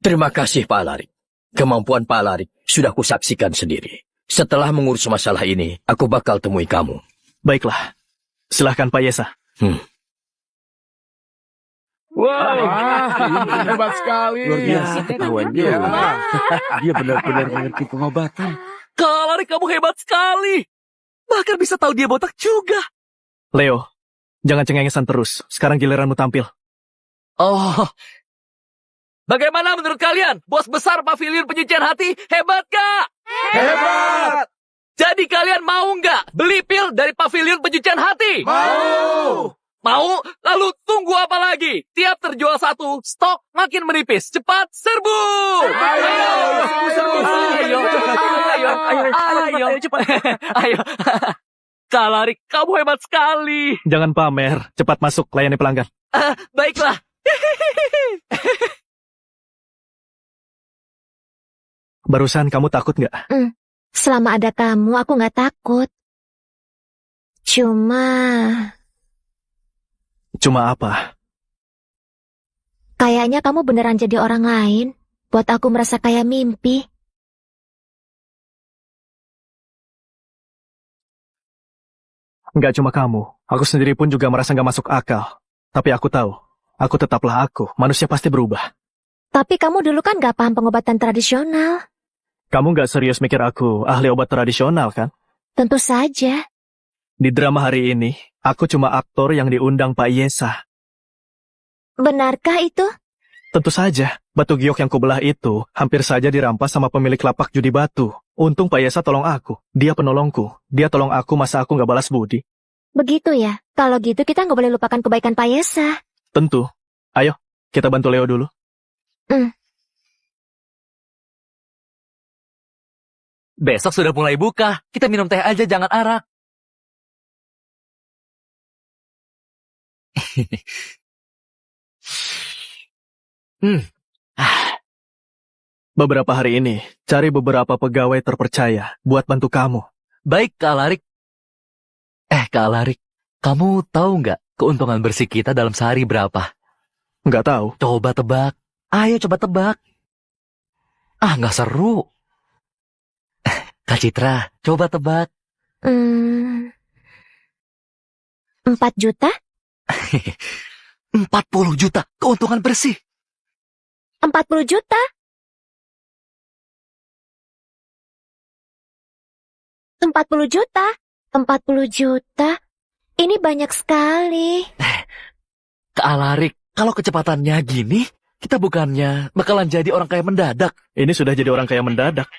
Speaker 2: Terima kasih Pak Larik. Kemampuan Pak Larik sudah kusaksikan sendiri. Setelah mengurus masalah ini, aku bakal temui kamu.
Speaker 1: Baiklah, silahkan Pak Yesa.
Speaker 7: Wow, hebat sekali.
Speaker 9: Luar biasa ketahuannya. Dia benar-benar mengerti pengobatan.
Speaker 8: Kak Larik, kamu hebat sekali. Bahkan bisa tahu dia botak juga.
Speaker 1: Leo, jangan cengengesan terus. Sekarang giliranmu tampil.
Speaker 8: Oh, bagaimana menurut kalian? Bos besar pavilion pencucian hati hebat gak?
Speaker 5: Hebat.
Speaker 8: Jadi kalian mau nggak beli pil dari pavilion pencucian hati?
Speaker 5: Mau.
Speaker 8: Mau? Lalu tunggu apa lagi? Tiap terjual satu, stok makin menipis. Cepat serbu! Ayo, cepat. Ayo. Kak Larik, kamu hebat sekali.
Speaker 1: Jangan pamer, cepat masuk, layani pelanggan.
Speaker 8: Baiklah.
Speaker 1: Barusan kamu takut nggak?
Speaker 4: Selama ada kamu, aku nggak takut.
Speaker 1: Cuma apa?
Speaker 4: Kayaknya kamu beneran jadi orang lain. Buat aku merasa kayak mimpi.
Speaker 1: Nggak cuma kamu, aku sendiri pun juga merasa nggak masuk akal. Tapi aku tahu, aku tetaplah aku, manusia pasti berubah.
Speaker 4: Tapi kamu dulu kan gak paham pengobatan tradisional.
Speaker 1: Kamu nggak serius mikir aku ahli obat tradisional kan?
Speaker 4: Tentu saja.
Speaker 1: Di drama hari ini, aku cuma aktor yang diundang Pak Yesa.
Speaker 4: Benarkah itu?
Speaker 1: Tentu saja, batu giok yang kubelah itu hampir saja dirampas sama pemilik lapak judi batu. Untung Pak Yesa tolong aku, dia penolongku. Dia tolong aku, masa aku nggak balas budi?
Speaker 4: Begitu ya? Kalau gitu kita nggak boleh lupakan kebaikan Pak Yesa.
Speaker 1: Tentu. Ayo, kita bantu Leo dulu.
Speaker 8: Besok sudah mulai buka. Kita minum teh aja, jangan arak.
Speaker 1: Beberapa hari ini, cari beberapa pegawai terpercaya buat bantu kamu.
Speaker 8: Baik, Kak Larik. Kak Larik, kamu tahu nggak keuntungan bersih kita dalam sehari berapa?
Speaker 1: Nggak tahu.
Speaker 8: Coba tebak. Ayo coba tebak. Nggak seru. Kak Citra, coba tebak.
Speaker 4: 4 juta?
Speaker 8: 40 juta keuntungan bersih.
Speaker 4: 40 juta? 40 juta? 40 juta? Ini banyak sekali.
Speaker 8: Kak Alarik, kalau kecepatannya gini, kita bukannya bakalan jadi orang kaya mendadak.
Speaker 1: Ini sudah jadi orang kaya mendadak.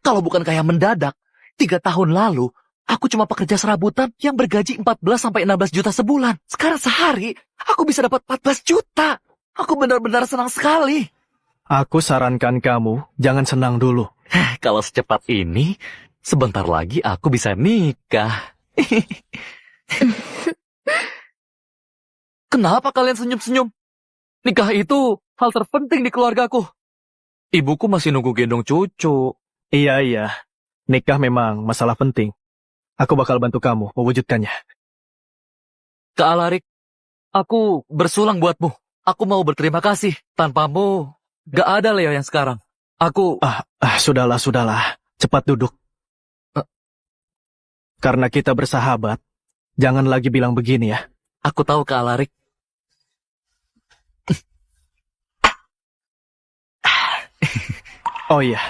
Speaker 8: Kalau bukan kaya mendadak, 3 tahun lalu, aku cuma pekerja serabutan yang bergaji 14-16 juta sebulan. Sekarang sehari, aku bisa dapat 14 juta. Aku benar-benar senang sekali.
Speaker 1: Aku sarankan kamu, jangan senang dulu.
Speaker 8: Kalau secepat ini, sebentar lagi aku bisa nikah. Kenapa kalian senyum-senyum? Nikah itu hal terpenting di keluargaku. Ibuku masih nunggu gendong cucu.
Speaker 1: Iya. Nikah memang masalah penting. Aku bakal bantu kamu mewujudkannya.
Speaker 8: Kak Alarik, aku bersulang buatmu. Aku mau berterima kasih. Tanpamu, gak ada Leo yang sekarang. Aku...
Speaker 1: Sudahlah. Cepat duduk. Karena kita bersahabat, jangan lagi bilang begini ya.
Speaker 8: Aku tahu Kak Alarik.
Speaker 1: Oh iya.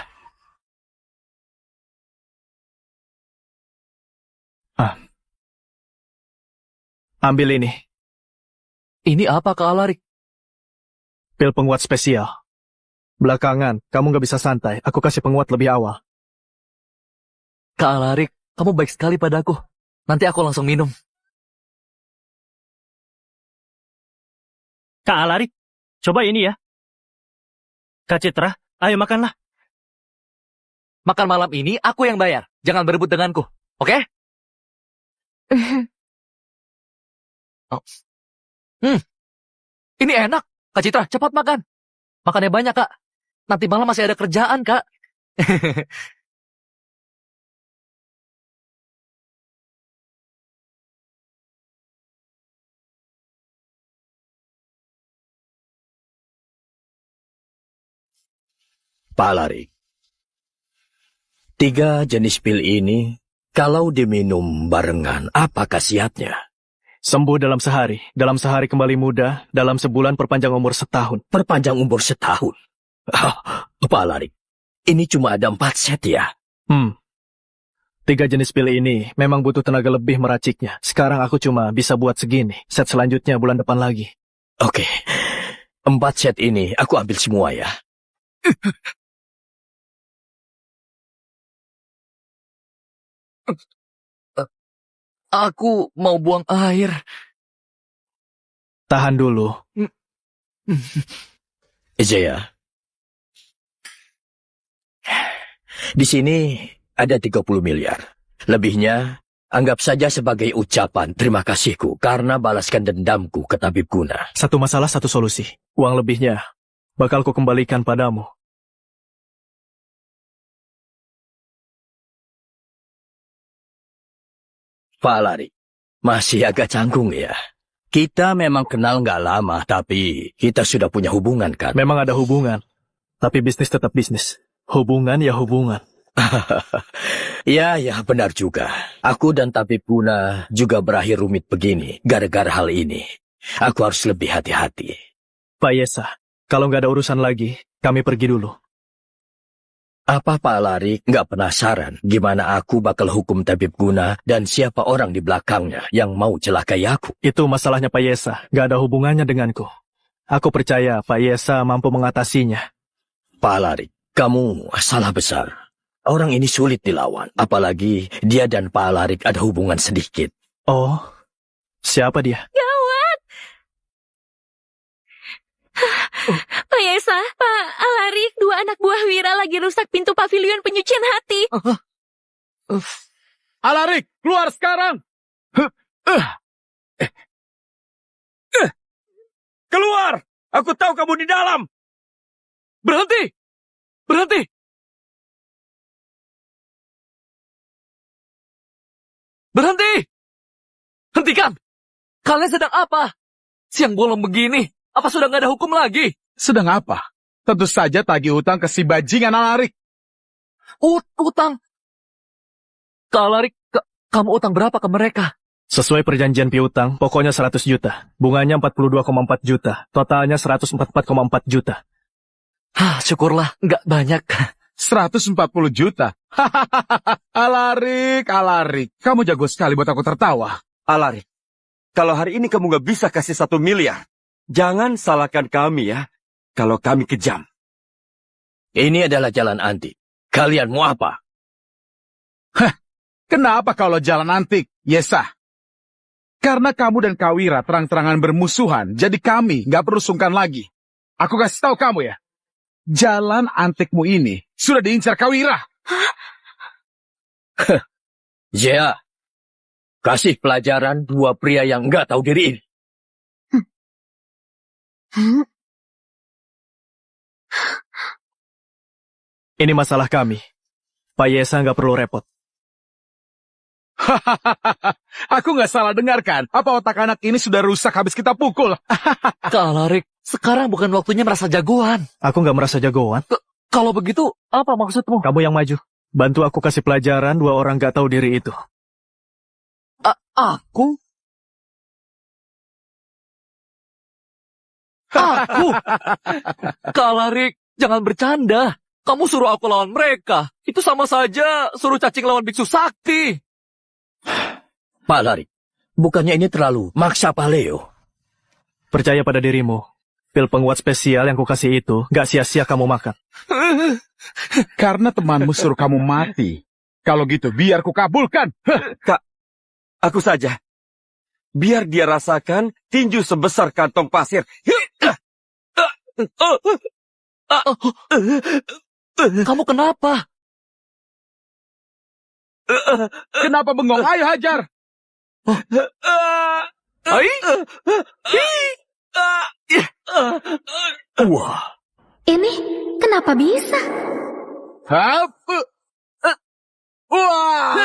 Speaker 1: Ambil ini.
Speaker 8: Ini apa Kak Alarik?
Speaker 1: Pil penguat spesial. Belakangan, kamu gak bisa santai. Aku kasih penguat lebih awal.
Speaker 8: Kak Alarik, kamu baik sekali padaku. Nanti aku langsung minum.
Speaker 1: Kak Alarik, coba ini ya. Kak Citra, ayo makanlah.
Speaker 8: Makan malam ini aku yang bayar. Jangan berebut denganku, oke? Ini enak. Kak Citra, cepat makan. Makannya banyak, Kak. Nanti malam masih ada kerjaan, Kak.
Speaker 2: Pak Alarik, 3 jenis pil ini, kalau diminum barengan, apa khasiatnya?
Speaker 1: Sembuh dalam sehari kembali muda, dalam sebulan perpanjang umur setahun.
Speaker 2: Perpanjang umur setahun? Pak Alarik, ini cuma ada 4 set ya?
Speaker 1: 3 jenis pil ini memang butuh tenaga lebih meraciknya. Sekarang aku cuma bisa buat segini. Set selanjutnya bulan depan lagi.
Speaker 2: Oke, 4 set ini aku ambil semua ya.
Speaker 8: Aku mau buang air.
Speaker 1: Tahan dulu.
Speaker 2: Jaya, di sini ada 30 miliar. Lebihnya, anggap saja sebagai ucapan terima kasihku karena balaskan dendamku ke tabib guna.
Speaker 1: Satu masalah, satu solusi. Uang lebihnya bakal ku kembalikan padamu.
Speaker 2: Pak Alarik, masih agak canggung ya. Kita memang kenal nggak lama, tapi kita sudah punya hubungan kan?
Speaker 1: Memang ada hubungan, tapi bisnis tetap bisnis. Hubungan ya hubungan.
Speaker 2: Ya, benar juga. Aku dan tabib guna juga berakhir rumit begini, gara-gara hal ini. Aku harus lebih hati-hati.
Speaker 1: Pak Yesa, kalau nggak ada urusan lagi, kami pergi dulu.
Speaker 2: Apa Pak Alarik nggak penasaran gimana aku bakal hukum tabib guna dan siapa orang di belakangnya yang mau celakai aku?
Speaker 1: Itu masalahnya Pak Yesa, nggak ada hubungannya denganku. Aku percaya Pak Yesa mampu mengatasinya.
Speaker 2: Pak Alarik, kamu salah besar. Orang ini sulit dilawan, apalagi dia dan Pak Alarik ada hubungan sedikit.
Speaker 1: Oh, siapa dia?
Speaker 10: Gawat! Pak Yesa, Pak Alarik, 2 anak buah Wira lagi rusak pintu pavilion penyucian hati.
Speaker 7: Alarik, keluar sekarang!
Speaker 5: Keluar! Aku tahu kamu di dalam!
Speaker 8: Berhenti! Berhenti! Berhenti! Hentikan! Kalian sedang apa? Siang bolong begini, apa sudah nggak ada hukum lagi?
Speaker 7: Sedang apa? Tentu saja tagih utang ke si bajingan Alarik.
Speaker 8: Utang? Kak Alarik, kamu utang berapa ke mereka?
Speaker 1: Sesuai perjanjian piutang, pokoknya 100 juta. Bunganya 42,4 juta. Totalnya 144,4 juta.
Speaker 8: Syukurlah, nggak banyak.
Speaker 7: 140 juta. Alarik. Kamu jago sekali buat aku tertawa.
Speaker 5: Alarik, kalau hari ini kamu nggak bisa kasih 1 miliar, jangan salahkan kami ya, kalau kami kejam.
Speaker 2: Ini adalah jalan antik. Kalian mau apa?
Speaker 7: Kenapa kalau jalan antik, Yesa? Karena kamu dan Kawira terang-terangan bermusuhan, jadi kami nggak perlu sungkan lagi. Aku kasih tahu kamu ya, jalan antikmu ini sudah diincar Kawira.
Speaker 2: Zia, kasih pelajaran 2 pria yang nggak tahu diri ini.
Speaker 1: Ini masalah kami. Pak Yesa nggak perlu repot.
Speaker 7: Aku nggak salah dengarkan. Apa otak anak ini sudah rusak habis kita pukul?
Speaker 8: Kak Alarik, sekarang bukan waktunya merasa jagoan.
Speaker 1: Aku nggak merasa jagoan.
Speaker 8: Kalau begitu, apa maksudmu?
Speaker 1: Kamu yang maju. Bantu aku kasih pelajaran 2 orang nggak tahu diri itu.
Speaker 8: Aku? Aku? Kak Alarik, jangan bercanda. Kamu suruh aku lawan mereka. Itu sama saja suruh cacing lawan biksu sakti.
Speaker 2: Pak Alarik, bukannya ini terlalu maksa Pak Leo?
Speaker 1: Percaya pada dirimu. Pil penguat spesial yang kukasih itu nggak sia-sia kamu makan.
Speaker 7: Karena temanmu suruh kamu mati. Kalau gitu, biar ku kabulkan.
Speaker 5: Kak, aku saja. Biar dia rasakan tinju sebesar kantong pasir.
Speaker 8: Kamu kenapa?
Speaker 7: Kenapa bengong? Ayo hajar.
Speaker 2: Wah,
Speaker 4: Ini kenapa bisa?
Speaker 7: Hap. Wah.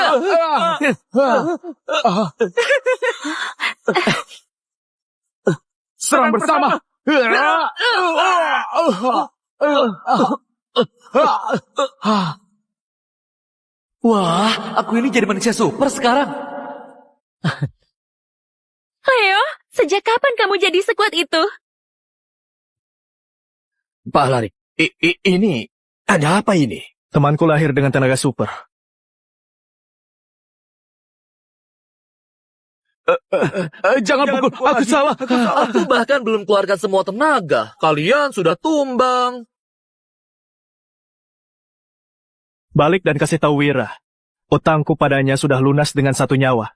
Speaker 7: Serang bersama.
Speaker 8: Wah, aku ini jadi manusia super sekarang.
Speaker 10: Leo, sejak kapan kamu jadi sekuat itu?
Speaker 2: Pak Alarik, ini ada apa ini?
Speaker 1: Temanku lahir dengan tenaga super.
Speaker 7: Jangan pukul, aku salah.
Speaker 8: Aku bahkan belum keluarkan semua tenaga. Kalian sudah tumbang.
Speaker 1: Balik dan kasih tahu Wira. Utangku padanya sudah lunas dengan 1 nyawa.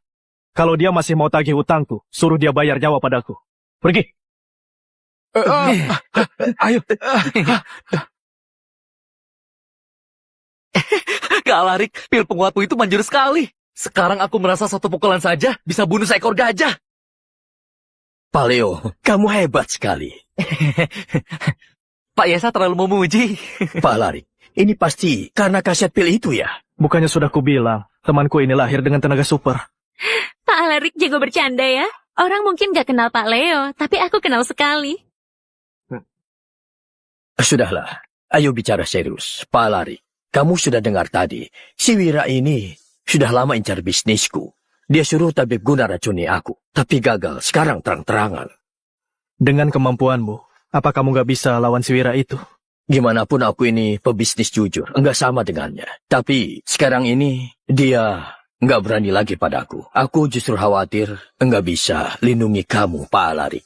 Speaker 1: Kalau dia masih mau tagih utangku, suruh dia bayar nyawa padaku. Pergi.
Speaker 7: Ayo.
Speaker 8: Kak Alarik, pil penguatmu itu manjur sekali. Sekarang aku merasa 1 pukulan saja bisa bunuh seekor gajah.
Speaker 2: Pak Leo, kamu hebat sekali.
Speaker 8: Pak Yesa terlalu memuji.
Speaker 2: Pak Alarik, ini pasti karena kaset pil itu ya?
Speaker 1: Bukannya sudah kubilang, temanku ini lahir dengan tenaga super.
Speaker 10: Pak Alarik jago bercanda ya. Orang mungkin gak kenal Pak Leo, tapi aku kenal sekali.
Speaker 2: Sudahlah, ayo bicara serius. Pak Alarik, kamu sudah dengar tadi, si Wira ini sudah lama incar bisnisku. Dia suruh tabib guna racuni aku, tapi gagal. Sekarang terang-terangan.
Speaker 1: Dengan kemampuanmu, apa kamu gak bisa lawan si Wira itu?
Speaker 2: Gimana pun aku ini pebisnis jujur, enggak sama dengannya. Tapi sekarang ini dia enggak berani lagi padaku. Aku justru khawatir enggak bisa lindungi kamu, Pak Alarik.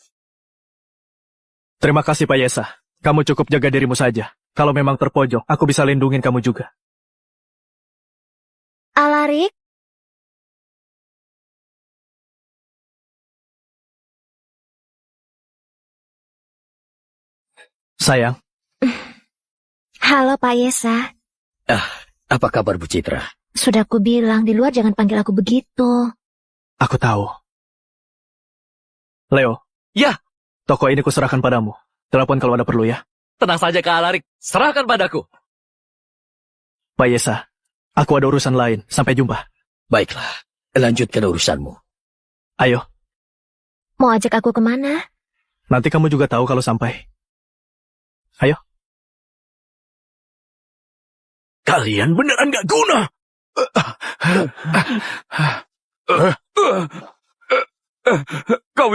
Speaker 1: Terima kasih Pak Yesa. Kamu cukup jaga dirimu saja. Kalau memang terpojok, aku bisa lindungin kamu juga.
Speaker 4: Alarik,
Speaker 1: Sayang,
Speaker 4: halo Pak Yesa.
Speaker 2: Apa kabar Bu Citra?
Speaker 4: Sudah aku bilang di luar jangan panggil aku begitu.
Speaker 1: aku tahu. Leo.
Speaker 8: Ya.
Speaker 1: Toko ini kuserahkan padamu. Telepon kalau ada perlu ya.
Speaker 8: Tenang saja Kak Alarik, serahkan padaku.
Speaker 1: Pak Yesa, aku ada urusan lain. Sampai jumpa.
Speaker 2: Baiklah, lanjutkan urusanmu.
Speaker 1: Ayo,
Speaker 4: Mau ajak aku kemana?
Speaker 1: nanti kamu juga tahu kalau sampai. Ayo.
Speaker 9: Kalian beneran gak guna.
Speaker 5: Kak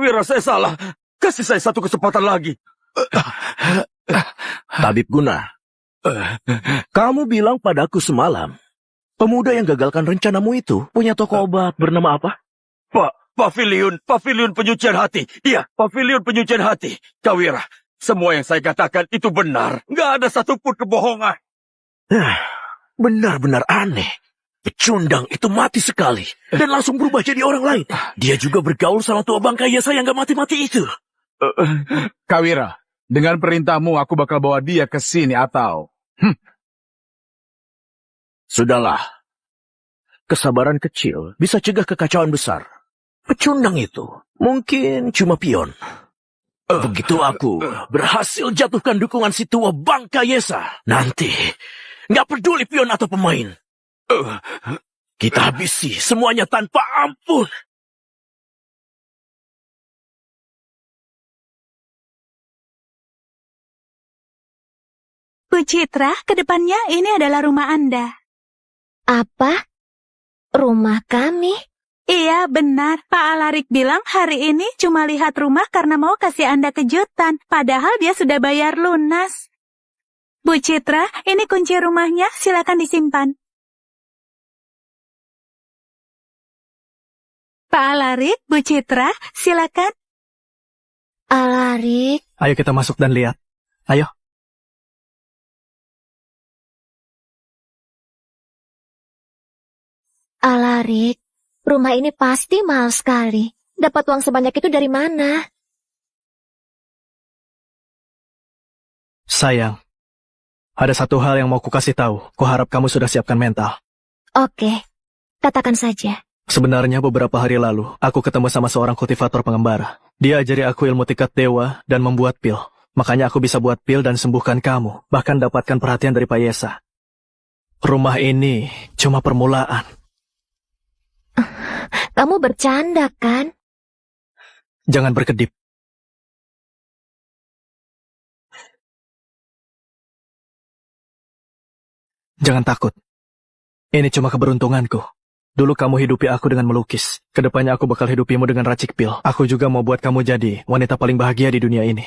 Speaker 5: Wira, saya salah. Kasih saya 1 kesempatan lagi.
Speaker 9: Tabib Guna, Kamu bilang padaku semalam, pemuda yang gagalkan rencanamu itu punya toko obat bernama apa?
Speaker 5: Pavilion penyucian hati. Iya, pavilion penyucian hati. Kawira, semua yang saya katakan itu benar. Nggak ada satupun kebohongan.
Speaker 9: Benar-benar aneh. Pecundang itu mati sekali dan langsung berubah jadi orang lain. Dia juga bergaul sama tua bangka Yesa yang gak mati-mati itu.
Speaker 7: Kawira, dengan perintahmu aku bakal bawa dia ke sini atau...
Speaker 9: Sudahlah. Kesabaran kecil bisa cegah kekacauan besar. Pecundang itu mungkin cuma pion. Begitu aku berhasil jatuhkan dukungan si tua bangka Yesa, nanti nggak peduli pion atau pemain. Kita habisi semuanya tanpa ampun.
Speaker 3: Bu Citra, ke depannya ini adalah rumah Anda.
Speaker 4: Apa? Rumah kami?
Speaker 3: Iya, benar. Pak Alarik bilang hari ini cuma lihat rumah karena mau kasih Anda kejutan. Padahal dia sudah bayar lunas. Bu Citra, ini kunci rumahnya. Silakan disimpan. Pak Alarik, Bu Citra, silakan.
Speaker 4: Alarik.
Speaker 1: Ayo kita masuk dan lihat. Ayo.
Speaker 4: Alarik, rumah ini pasti mahal sekali. Dapat uang sebanyak itu dari mana?
Speaker 1: Sayang, ada satu hal yang mau kukasih tahu. Kuharap kamu sudah siapkan mental.
Speaker 4: Oke, katakan saja.
Speaker 1: Sebenarnya beberapa hari lalu, aku ketemu sama seorang kultivator pengembara. Dia ajari aku ilmu tingkat dewa dan membuat pil. Makanya aku bisa buat pil dan sembuhkan kamu. Bahkan dapatkan perhatian dari Pak Yesa. Rumah ini cuma permulaan.
Speaker 4: Kamu bercanda, kan?
Speaker 1: Jangan berkedip. Jangan takut. Ini cuma keberuntunganku. Dulu kamu hidupi aku dengan melukis. Kedepannya aku bakal hidupimu dengan racik pil. Aku juga mau buat kamu jadi wanita paling bahagia di dunia ini.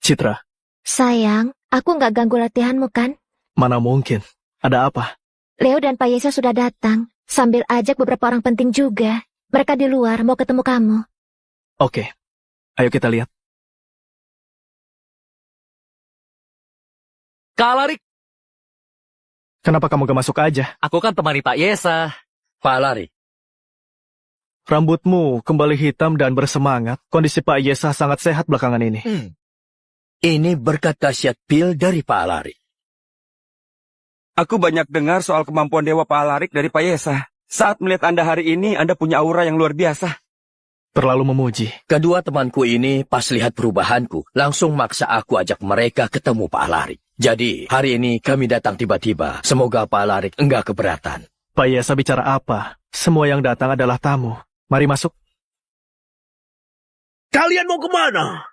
Speaker 1: Citra,
Speaker 4: Sayang, aku nggak ganggu latihanmu, kan?
Speaker 1: mana mungkin? Ada apa?
Speaker 4: Leo dan Pak Yesa sudah datang, sambil ajak beberapa orang penting juga. Mereka di luar mau ketemu kamu.
Speaker 1: Oke, ayo kita lihat.
Speaker 8: Kak Alarik,
Speaker 1: Kenapa kamu gak masuk aja?
Speaker 8: aku kan temani Pak Yesa.
Speaker 2: Pak Alarik,
Speaker 1: Rambutmu kembali hitam dan bersemangat. Kondisi Pak Yesa sangat sehat belakangan ini.
Speaker 2: ini berkat khasiat pil dari Pak Alarik.
Speaker 5: Aku banyak dengar soal kemampuan Dewa Pak Alarik dari Pak Yesa. Saat melihat Anda hari ini, Anda punya aura yang luar biasa.
Speaker 1: Terlalu memuji.
Speaker 2: Kedua temanku ini pas lihat perubahanku, langsung maksa aku ajak mereka ketemu Pak Alarik. Jadi, hari ini kami datang tiba-tiba. Semoga Pak Alarik enggak keberatan.
Speaker 1: Pak Yesa bicara apa? Semua yang datang adalah tamu. Mari masuk.
Speaker 9: Kalian mau kemana?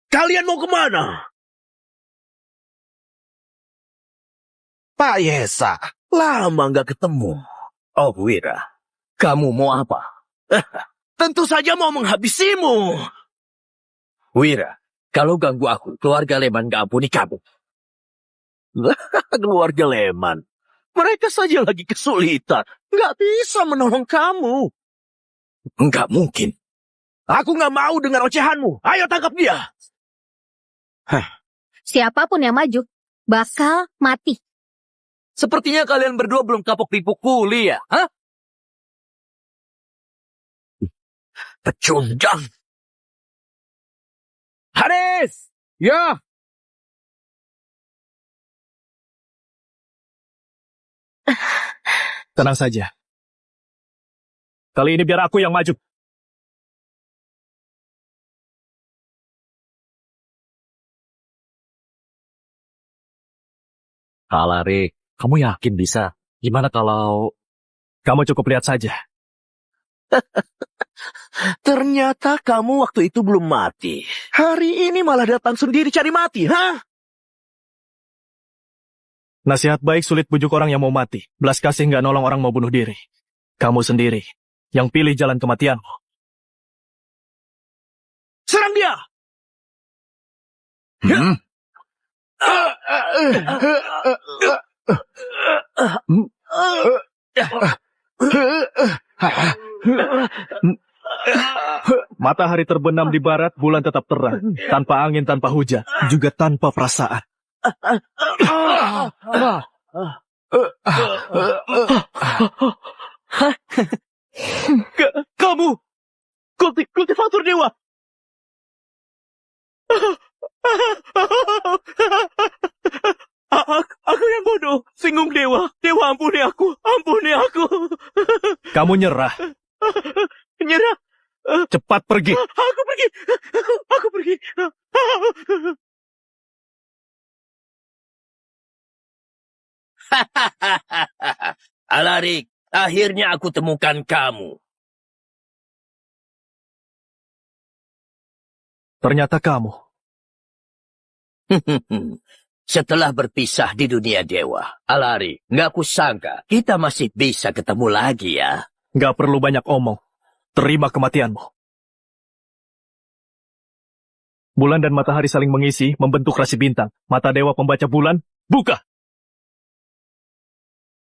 Speaker 9: Kalian mau kemana? Pak Yesa, lama nggak ketemu.
Speaker 2: Oh, Wira, kamu mau apa?
Speaker 9: Tentu saja mau menghabisimu.
Speaker 2: Wira, kalau ganggu aku, keluarga Leman gak ampuni kamu.
Speaker 9: Keluarga Leman. Mereka saja lagi kesulitan. Nggak bisa menolong kamu.
Speaker 2: Enggak mungkin.
Speaker 9: Aku nggak mau dengar ocehanmu. Ayo tangkap dia.
Speaker 10: Siapapun yang maju, bakal mati.
Speaker 8: Sepertinya kalian berdua belum kapok dipukuli ya? Hah?
Speaker 9: Pecundang.
Speaker 7: Haris! Ya,
Speaker 1: Tenang saja. Kali ini biar aku yang maju.
Speaker 8: Alarik, kamu yakin bisa? Gimana kalau...
Speaker 1: Kamu cukup lihat saja.
Speaker 9: Ternyata kamu waktu itu belum mati. Hari ini malah datang sendiri cari mati, hah?
Speaker 1: Nasihat baik sulit bujuk orang yang mau mati. Belas kasih nggak nolong orang mau bunuh diri. Kamu sendiri yang pilih jalan kematianmu.
Speaker 9: Serang dia!
Speaker 1: Matahari terbenam di barat, bulan tetap terang. Tanpa angin, tanpa hujan. Juga tanpa perasaan.
Speaker 9: Kamu! Kultivator dewa! Aku yang bodoh. Singgung dewa. Dewa ampuni aku. Ampuni aku.
Speaker 1: Kamu nyerah.
Speaker 9: Nyerah.
Speaker 1: Cepat pergi.
Speaker 9: Aku pergi. Aku pergi.
Speaker 2: Alarik, akhirnya aku temukan kamu.
Speaker 1: Ternyata kamu.
Speaker 2: Setelah berpisah di dunia dewa, Alarik, nggak kusangka kita masih bisa ketemu lagi ya.
Speaker 1: Nggak perlu banyak omong. Terima kematianmu. Bulan dan matahari saling mengisi, membentuk rasi bintang. Mata dewa pembaca bulan, buka!